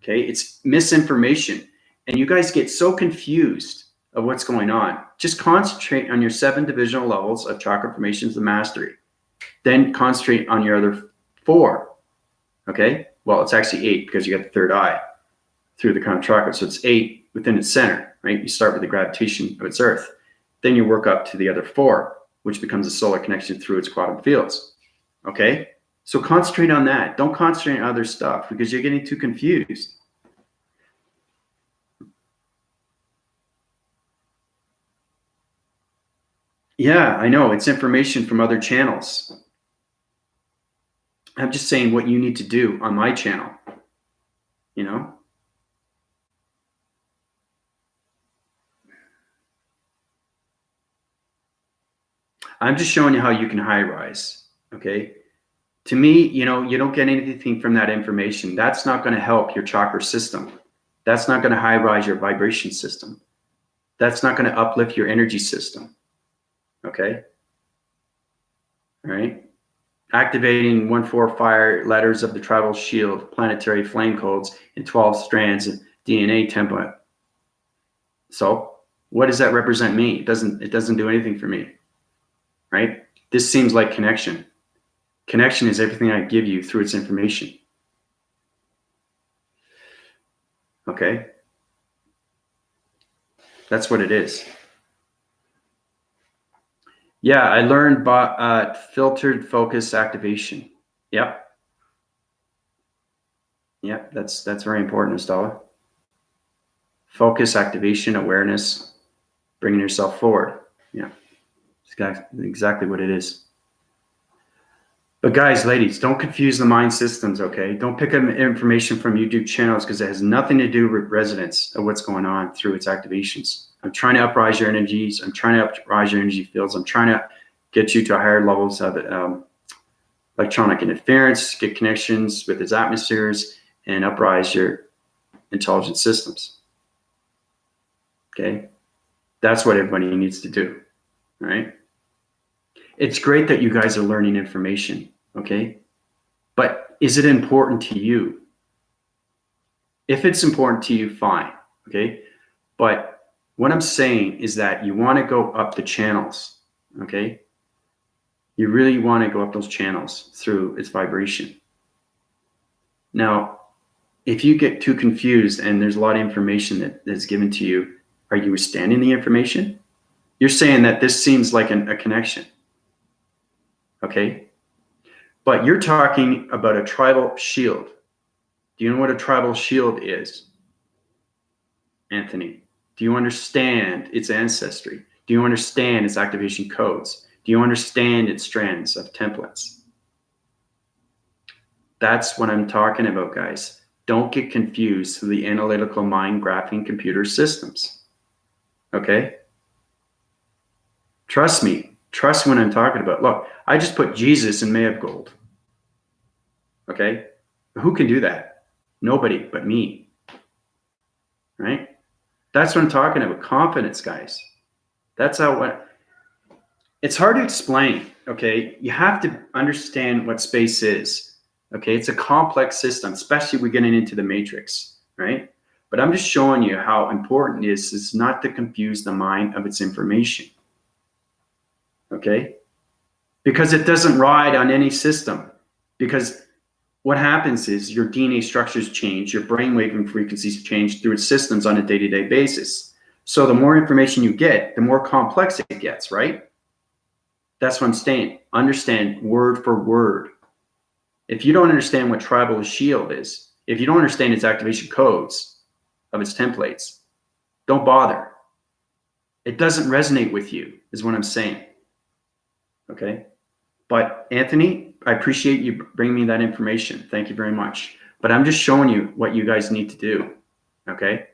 Okay, it's misinformation. And you guys get so confused of what's going on. Just concentrate on your 7 divisional levels of chakra formations of mastery. Then concentrate on your other 4. Okay, well, it's actually 8 because you got the third eye through the crown chakra. So it's 8 within its center, right? You start with the gravitation of its earth. Then you work up to the other 4, which becomes a solar connection through its quantum fields. Okay? So concentrate on that. Don't concentrate on other stuff because you're getting too confused. Yeah, I know. It's information from other channels. I'm just saying what you need to do on my channel, you know? I'm just showing you how you can high rise, okay? To me, you know, you don't get anything from that information. That's not going to help your chakra system. That's not going to high rise your vibration system. That's not going to uplift your energy system, okay? All right? Activating 1-4 fire letters of the tribal shield, planetary flame codes, and 12 strands of DNA template. So what does that represent me? It doesn't do anything for me, right? This seems like connection. Connection is everything I give you through its information. Okay? That's what it is. Yeah, I learned filtered focus activation. Yep. Yep, that's very important, Estella. Focus, activation, awareness, bringing yourself forward. Yeah, it's exactly what it is. But guys, ladies, don't confuse the mind systems, okay? Don't pick up information from YouTube channels because it has nothing to do with resonance of what's going on through its activations. I'm trying to uprise your energies. I'm trying to uprise your energy fields. I'm trying to get you to higher levels of electronic interference, get connections with its atmospheres, and uprise your intelligent systems. Okay? That's what everybody needs to do, all right? It's great that you guys are learning information, okay? But is it important to you? If it's important to you, fine, okay? But what I'm saying is that you want to go up the channels, okay? You really want to go up those channels through its vibration. Now, if you get too confused and there's a lot of information that's given to you, are you withstanding the information? You're saying that this seems like a connection, okay? But you're talking about a tribal shield. Do you know what a tribal shield is, Anthony? Do you understand its ancestry? Do you understand its activation codes? Do you understand its strands of templates? That's what I'm talking about, guys. Don't get confused through the analytical mind graphing computer systems, okay? Trust me. Trust what I'm talking about. Look, I just put Jesus in May of Gold. Okay? Who can do that? Nobody but me. Right? That's what I'm talking about. Confidence, guys. That's how it's hard to explain. Okay? You have to understand what space is. Okay? It's a complex system, especially we're getting into the matrix. Right? But I'm just showing you how important it is not to confuse the mind of its information. Okay? Because it doesn't ride on any system. Because what happens is your DNA structures change, your brainwave frequencies change through its systems on a day-to-day basis. So the more information you get, the more complex it gets, right? That's what I'm saying. Understand word for word. If you don't understand what tribal shield is, if you don't understand its activation codes of its templates, don't bother. It doesn't resonate with you, is what I'm saying. Okay? But Anthony, I appreciate you bringing me that information. Thank you very much. But I'm just showing you what you guys need to do, okay?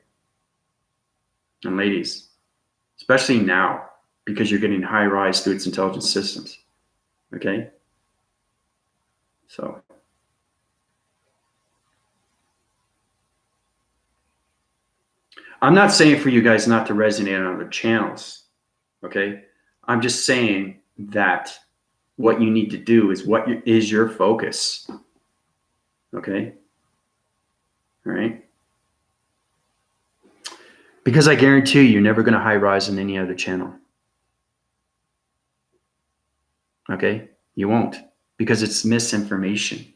And ladies, especially now, because you're getting high rise through its intelligence systems, okay? So. I'm not saying for you guys not to resonate on other channels, okay? I'm just saying that what you need to do is what is your focus, okay? All right? Because I guarantee you, you're never going to high rise in any other channel. Okay? You won't, because it's misinformation.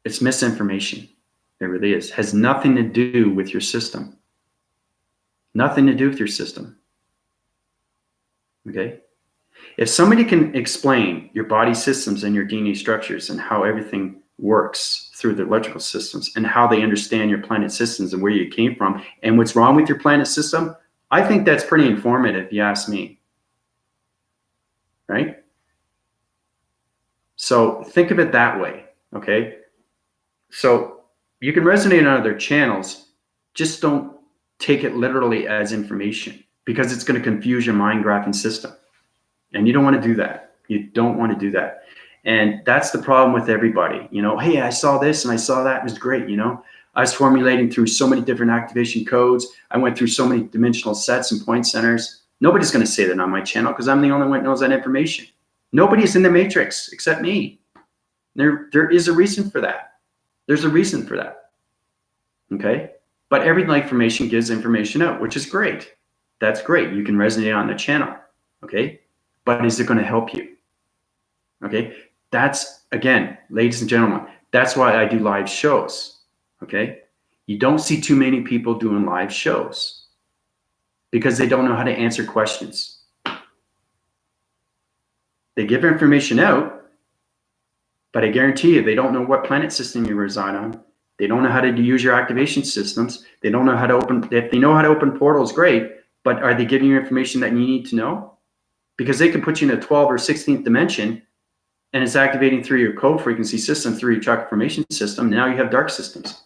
It's misinformation. It really is. Has nothing to do with your system. Nothing to do with your system. Okay? If somebody can explain your body systems and your DNA structures and how everything works through the electrical systems and how they understand your planet systems and where you came from and what's wrong with your planet system, I think that's pretty informative, if you ask me. Right? So think of it that way, okay? So you can resonate on other channels, just don't take it literally as information, because it's going to confuse your mind graphing system. And you don't want to do that. You don't want to do that. And that's the problem with everybody. You know, hey, I saw this and I saw that. It was great. You know, I was formulating through so many different activation codes. I went through so many dimensional sets and point centers. Nobody's going to say that on my channel because I'm the only one that knows that information. Nobody's in the matrix except me. There is a reason for that. There's a reason for that. Okay? But every information gives information out, which is great. That's great. You can resonate on the channel. Okay? But is it going to help you? Okay? That's, again, ladies and gentlemen, that's why I do live shows. Okay? You don't see too many people doing live shows because they don't know how to answer questions. They give information out, but I guarantee you they don't know what planet system you reside on. They don't know how to use your activation systems. They don't know how to open. If they know how to open portals, great. But are they giving you information that you need to know? Because they can put you in a 12th or 16th dimension, and it's activating through your code frequency system, through your chakra formation system. Now you have dark systems.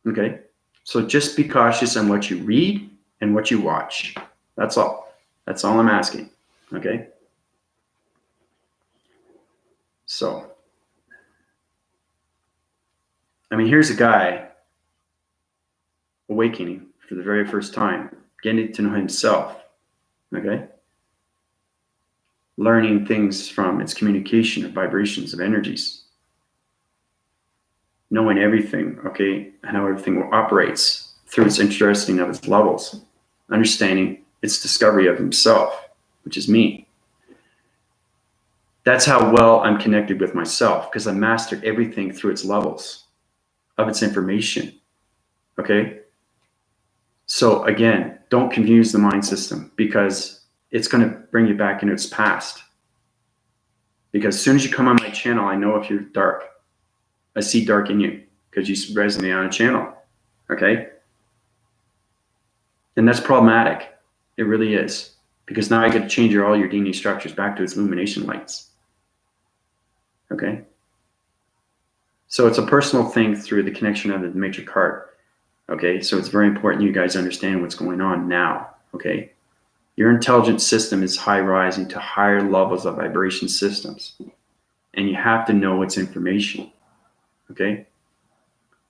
Okay? So just be cautious on what you read and what you watch. That's all. That's all I'm asking. Okay? So, I mean, here's a guy awakening for the very first time, getting to know himself. Okay? Learning things from its communication of vibrations, of energies. Knowing everything, okay, and how everything operates through its interesting of its levels. Understanding its discovery of himself, which is me. That's how well I'm connected with myself, because I mastered everything through its levels of its information. Okay? So again, don't confuse the mind system, because it's going to bring you back into its past. Because as soon as you come on my channel, I know if you're dark. I see dark in you because you resonate on a channel. Okay? And that's problematic. It really is. Because now I get to change all your DNA structures back to its illumination lights. Okay? So it's a personal thing through the connection of the matrix heart. Okay? So it's very important you guys understand what's going on now. Okay? Your intelligent system is high rising to higher levels of vibration systems. And you have to know its information. Okay?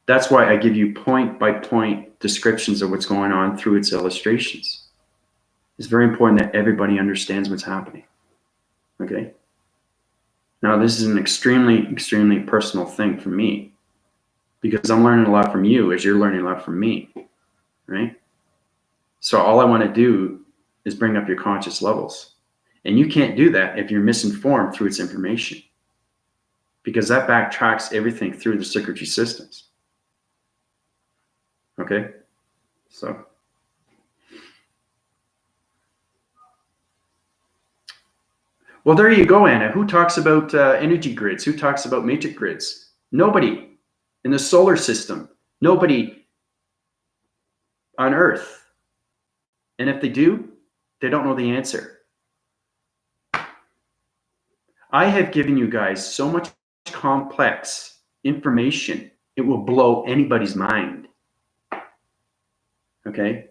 That's why I give you point by point descriptions of what's going on through its illustrations. It's very important that everybody understands what's happening. Okay? Now, this is an extremely, extremely personal thing for me, because I'm learning a lot from you as you're learning a lot from me. Right? So all I want to do is bring up your conscious levels. And you can't do that if you're misinformed through its information, because that backtracks everything through the circuitry systems. Okay? So. Well, there you go, Anna. Who talks about energy grids? Who talks about matrix grids? Nobody in the solar system. Nobody on Earth. And if they do, they don't know the answer. I have given you guys so much complex information, it will blow anybody's mind. Okay?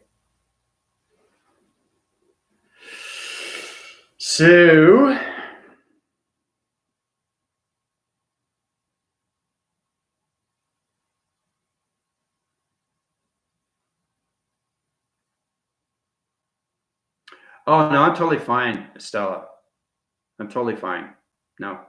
So, oh no, I'm totally fine, Stella. I'm totally fine. No.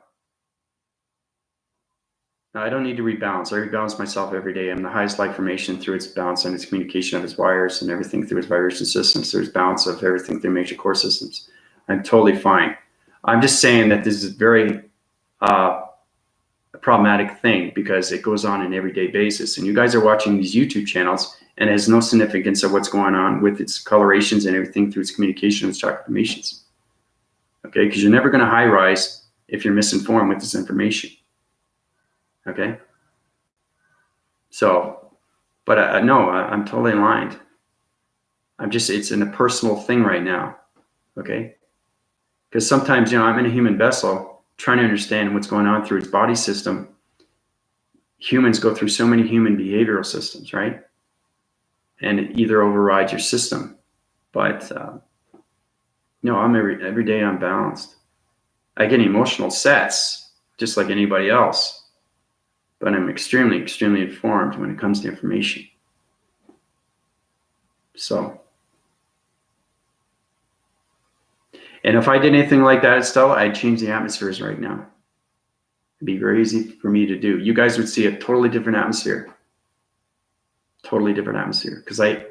I don't need to rebalance. I rebalance myself every day. I'm the highest light formation through its balance and its communication of its wires and everything through its vibration systems. There's balance of everything through major core systems. I'm totally fine. I'm just saying that this is a very problematic thing, because it goes on an everyday basis. And you guys are watching these YouTube channels, and it has no significance of what's going on with its colorations and everything through its communication with chakra formations. okay? Because you're never going to high rise if you're misinformed with this information, okay? So, but no, I'm totally aligned. It's in a personal thing right now, okay? Because sometimes, you know, I'm in a human vessel trying to understand what's going on through its body system. Humans go through so many human behavioral systems, right? And it either overrides your system. But no, I'm every day I'm balanced. I get emotional sets just like anybody else, but I'm extremely, extremely informed when it comes to information. So, and if I did anything like that, Stella, I'd change the atmospheres right now. It'd be very easy for me to do. You guys would see a totally different atmosphere. Totally different atmosphere. Because I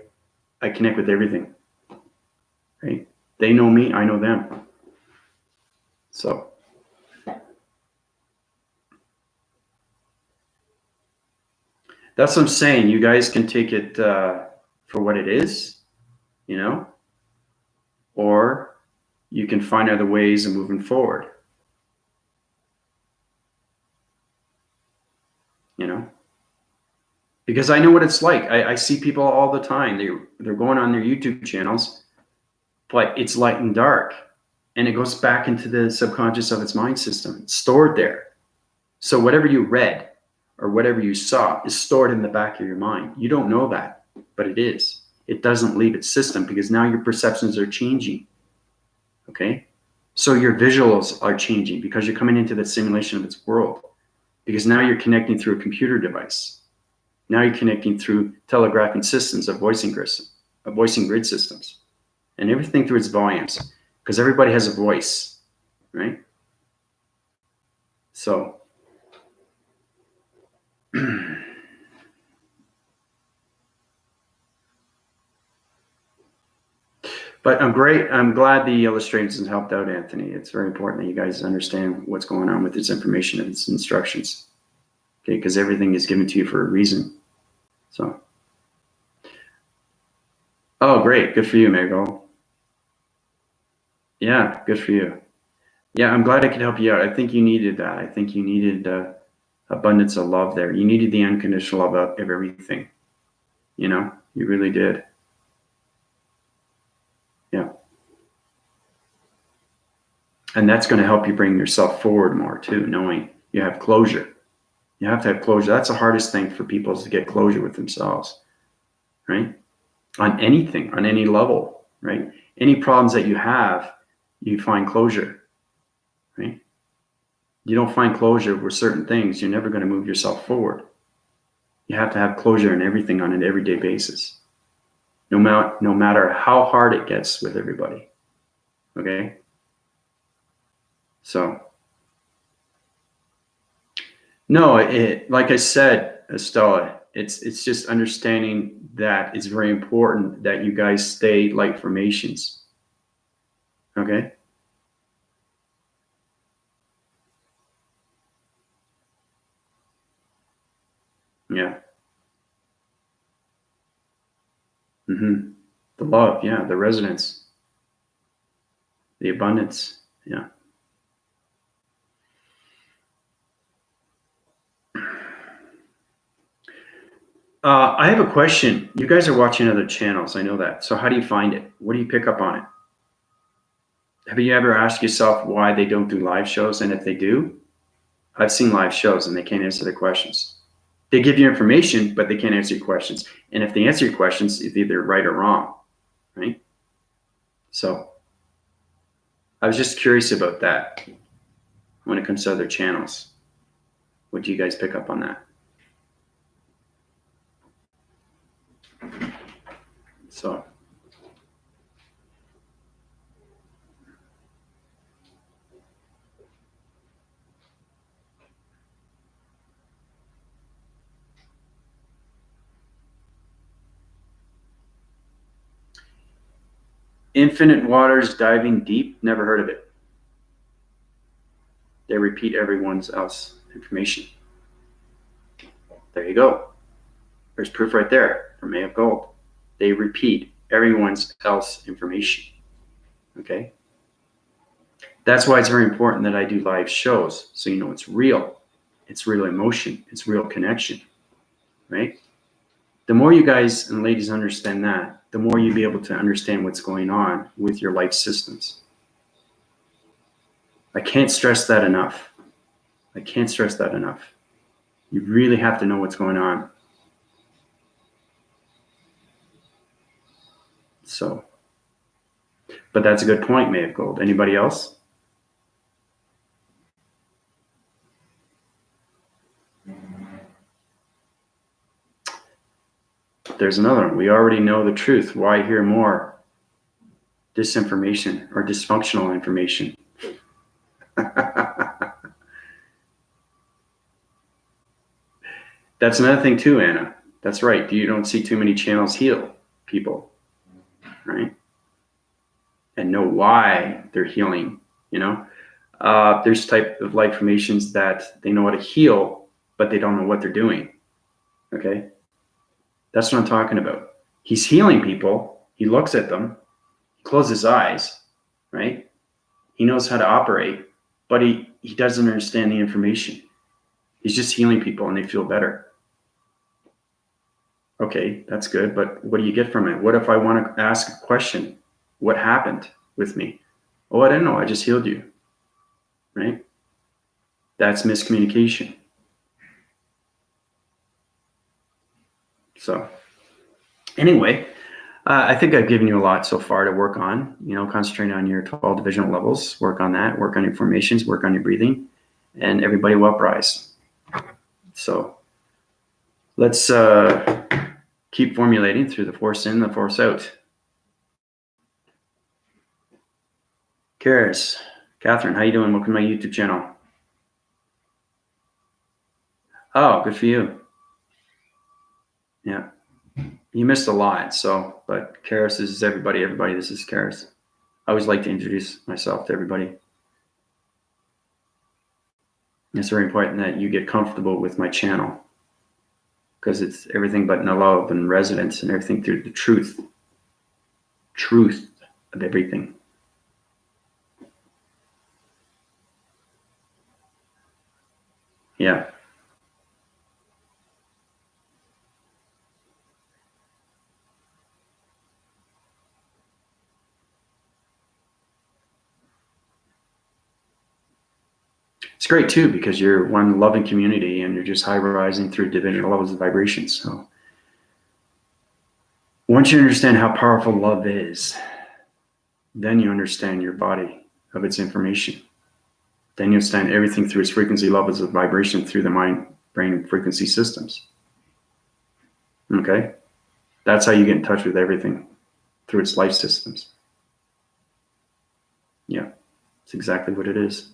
connect with everything. Right? They know me, I know them. So that's what I'm saying. You guys can take it for what it is, you know, or you can find other ways of moving forward. You know, because I know what it's like. I see people all the time. They're going on their YouTube channels, but it's light and dark, and it goes back into the subconscious of its mind system. It's stored there. So whatever you read or whatever you saw is stored in the back of your mind. You don't know that, but it is. It doesn't leave its system because now your perceptions are changing. Okay? So your visuals are changing because you're coming into the simulation of its world. Because now you're connecting through a computer device. Now you're connecting through telegraphing systems of voicing grid systems, and everything through its volumes, because everybody has a voice, right? So, but I'm great. I'm glad the illustrations helped out, Anthony. It's very important that you guys understand what's going on with its information and its instructions, okay? Because everything is given to you for a reason. So, oh, great. Good for you, Margot. Yeah, good for you. Yeah, I'm glad I could help you out. I think you needed that. I think you needed abundance of love there. You needed the unconditional love of everything. You know, you really did. Yeah. And that's going to help you bring yourself forward more too, knowing you have closure. You have to have closure. That's the hardest thing for people, is to get closure with themselves, right? On anything, on any level, right? Any problems that you have, you find closure, right? You don't find closure with certain things, you're never going to move yourself forward. You have to have closure in everything on an everyday basis, no matter how hard it gets with everybody, okay? So, no, like I said, Estella, it's just understanding that it's very important that you guys stay light formations, okay? Yeah. Mm-hmm. The love, yeah, the resonance, the abundance, yeah. I have a question. You guys are watching other channels, I know that. So how do you find it? What do you pick up on it? Have you ever asked yourself why they don't do live shows? And if they do, I've seen live shows and they can't answer the questions. They give you information, but they can't answer your questions. And if they answer your questions, it's either right or wrong, right? So I was just curious about that when it comes to other channels. What do you guys pick up on that? So, infinite waters diving deep, never heard of it. They repeat everyone's else information. There you go. There's proof right there from May of Gold. They repeat everyone's else information. Okay? That's why it's very important that I do live shows, so you know it's real. It's real emotion. It's real connection, right? The more you guys and ladies understand that, the more you'll be able to understand what's going on with your life systems. I can't stress that enough. I can't stress that enough. You really have to know what's going on. So, but that's a good point, May of Gold. Anybody else? There's another one. We already know the truth. Why hear more disinformation or dysfunctional information? That's another thing too, Anna. That's right. You don't see too many channels heal people, right? And know why they're healing, you know? There's type of light formations that they know how to heal, but they don't know what they're doing, okay? That's what I'm talking about. He's healing people. He looks at them, he closes his eyes, right? He knows how to operate, but he doesn't understand the information. He's just healing people and they feel better. Okay, that's good, but what do you get from it? What if I want to ask a question? What happened with me? Oh, I didn't know. I just healed you, right? That's miscommunication. So anyway, I think I've given you a lot so far to work on, you know, concentrating on your 12 divisional levels, work on that, work on your formations, work on your breathing, and everybody will uprise. So let's keep formulating through the force in, the force out. Karis, Catherine, how you doing? Welcome to my YouTube channel. Oh, good for you. Yeah. You missed a lot, so, but Karis is everybody, this is Karis. I always like to introduce myself to everybody. It's very important that you get comfortable with my channel because it's everything but no love and resonance and everything through the truth of everything. Yeah. It's great too because you're one loving community and you're just high rising through divisional levels of vibrations. So once you understand how powerful love is, then you understand your body of its information. Then you understand everything through its frequency levels of vibration through the mind, brain frequency systems. Okay? That's how you get in touch with everything through its life systems. Yeah, it's exactly what it is.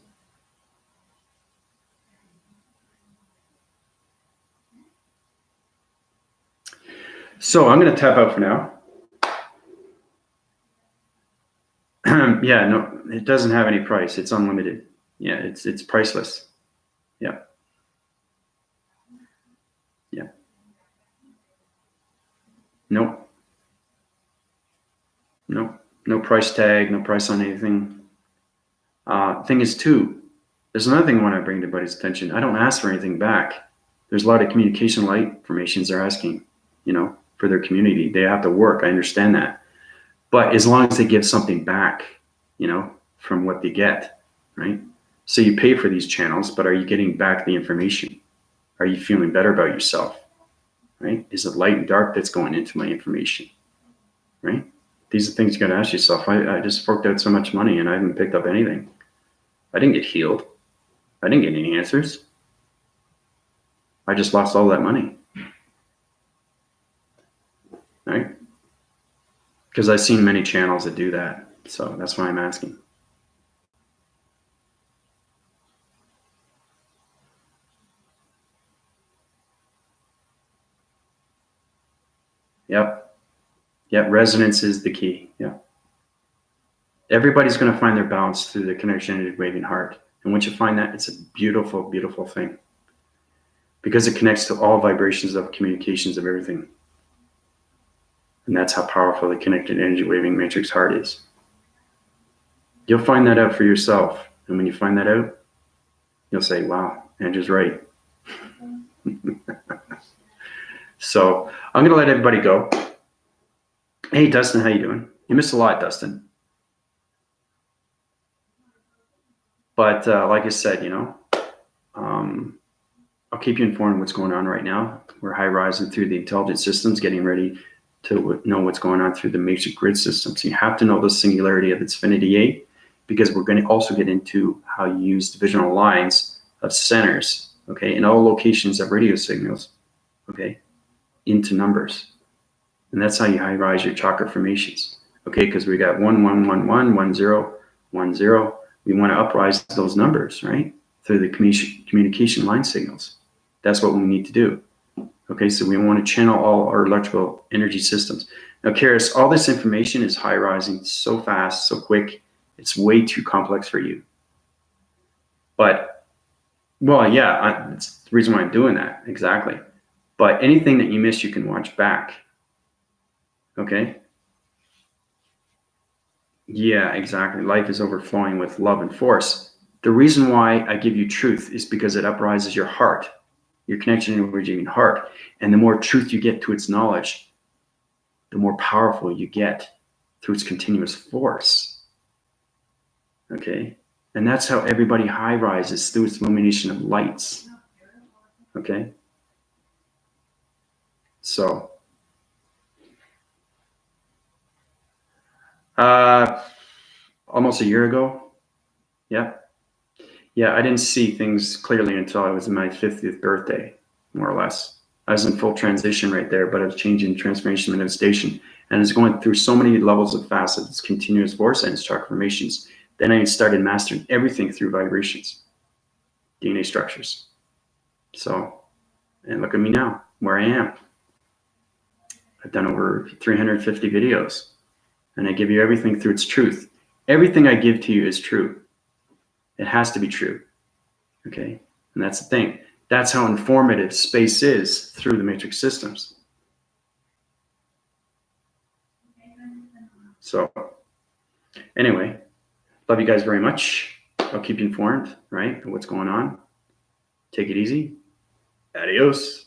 So I'm going to tap out for now. Yeah, no, it doesn't have any price. It's unlimited. Yeah, it's priceless. Yeah. Yeah. Nope. Nope. No price tag, no price on anything. Thing is too, there's another thing I want to bring to everybody's attention. I don't ask for anything back. There's a lot of communication light formations they're asking, you know, for their community. They have to work. I understand that. But as long as they give something back, you know, from what they get, right? So you pay for these channels, but are you getting back the information? Are you feeling better about yourself, right? Is it light and dark that's going into my information, right? These are things you got to ask yourself. I just forked out so much money and I haven't picked up anything. I didn't get healed. I didn't get any answers. I just lost all that money, right? Because I've seen many channels that do that. So that's why I'm asking. Yep. Yep. Resonance is the key. Yeah. Everybody's going to find their balance through the connection waving heart. And once you find that, it's a beautiful, beautiful thing. Because it connects to all vibrations of communications of everything. And that's how powerful the connected energy waving matrix heart is. You'll find that out for yourself. And when you find that out, you'll say, wow, Andrew's right. So I'm going to let everybody go. Hey, Dustin, how you doing? You missed a lot, Dustin. But like I said, I'll keep you informed of what's going on right now. We're high rising through the intelligent systems, getting ready to know what's going on through the matrix grid system. So you have to know the singularity of its Infinity 8, because we're going to also get into how you use divisional lines of centers, okay, in all locations of radio signals, okay, into numbers. And that's how you high rise your chakra formations, okay, because we got 1, 1, 1, 1, 1, 0, 1, 0. We want to uprise those numbers, right, through the communication line signals. That's what we need to do. Okay, so we want to channel all our electrical energy systems. Now, Karis, all this information is high rising so fast, so quick. It's way too complex for you. But, well, yeah, that's the reason why I'm doing that, exactly. But anything that you miss, you can watch back. Okay? Yeah, exactly. Life is overflowing with love and force. The reason why I give you truth is because it uprises your heart, your connection to your originating heart. And the more truth you get to its knowledge, the more powerful you get through its continuous force. Okay? And that's how everybody high rises, through its illumination of lights. Okay? So, almost a year ago. Yeah. Yeah, I didn't see things clearly until I was in my 50th birthday, more or less. I was in full transition right there, but I was changing transformation manifestation. And it's going through so many levels of facets, continuous force and its chakra formations. Then I started mastering everything through vibrations, DNA structures. So, and look at me now, where I am. I've done over 350 videos, and I give you everything through its truth. Everything I give to you is true. It has to be true. Okay? And that's the thing. That's how informative space is through the matrix systems. So, anyway, love you guys very much. I'll keep you informed, right, of what's going on. Take it easy. Adios.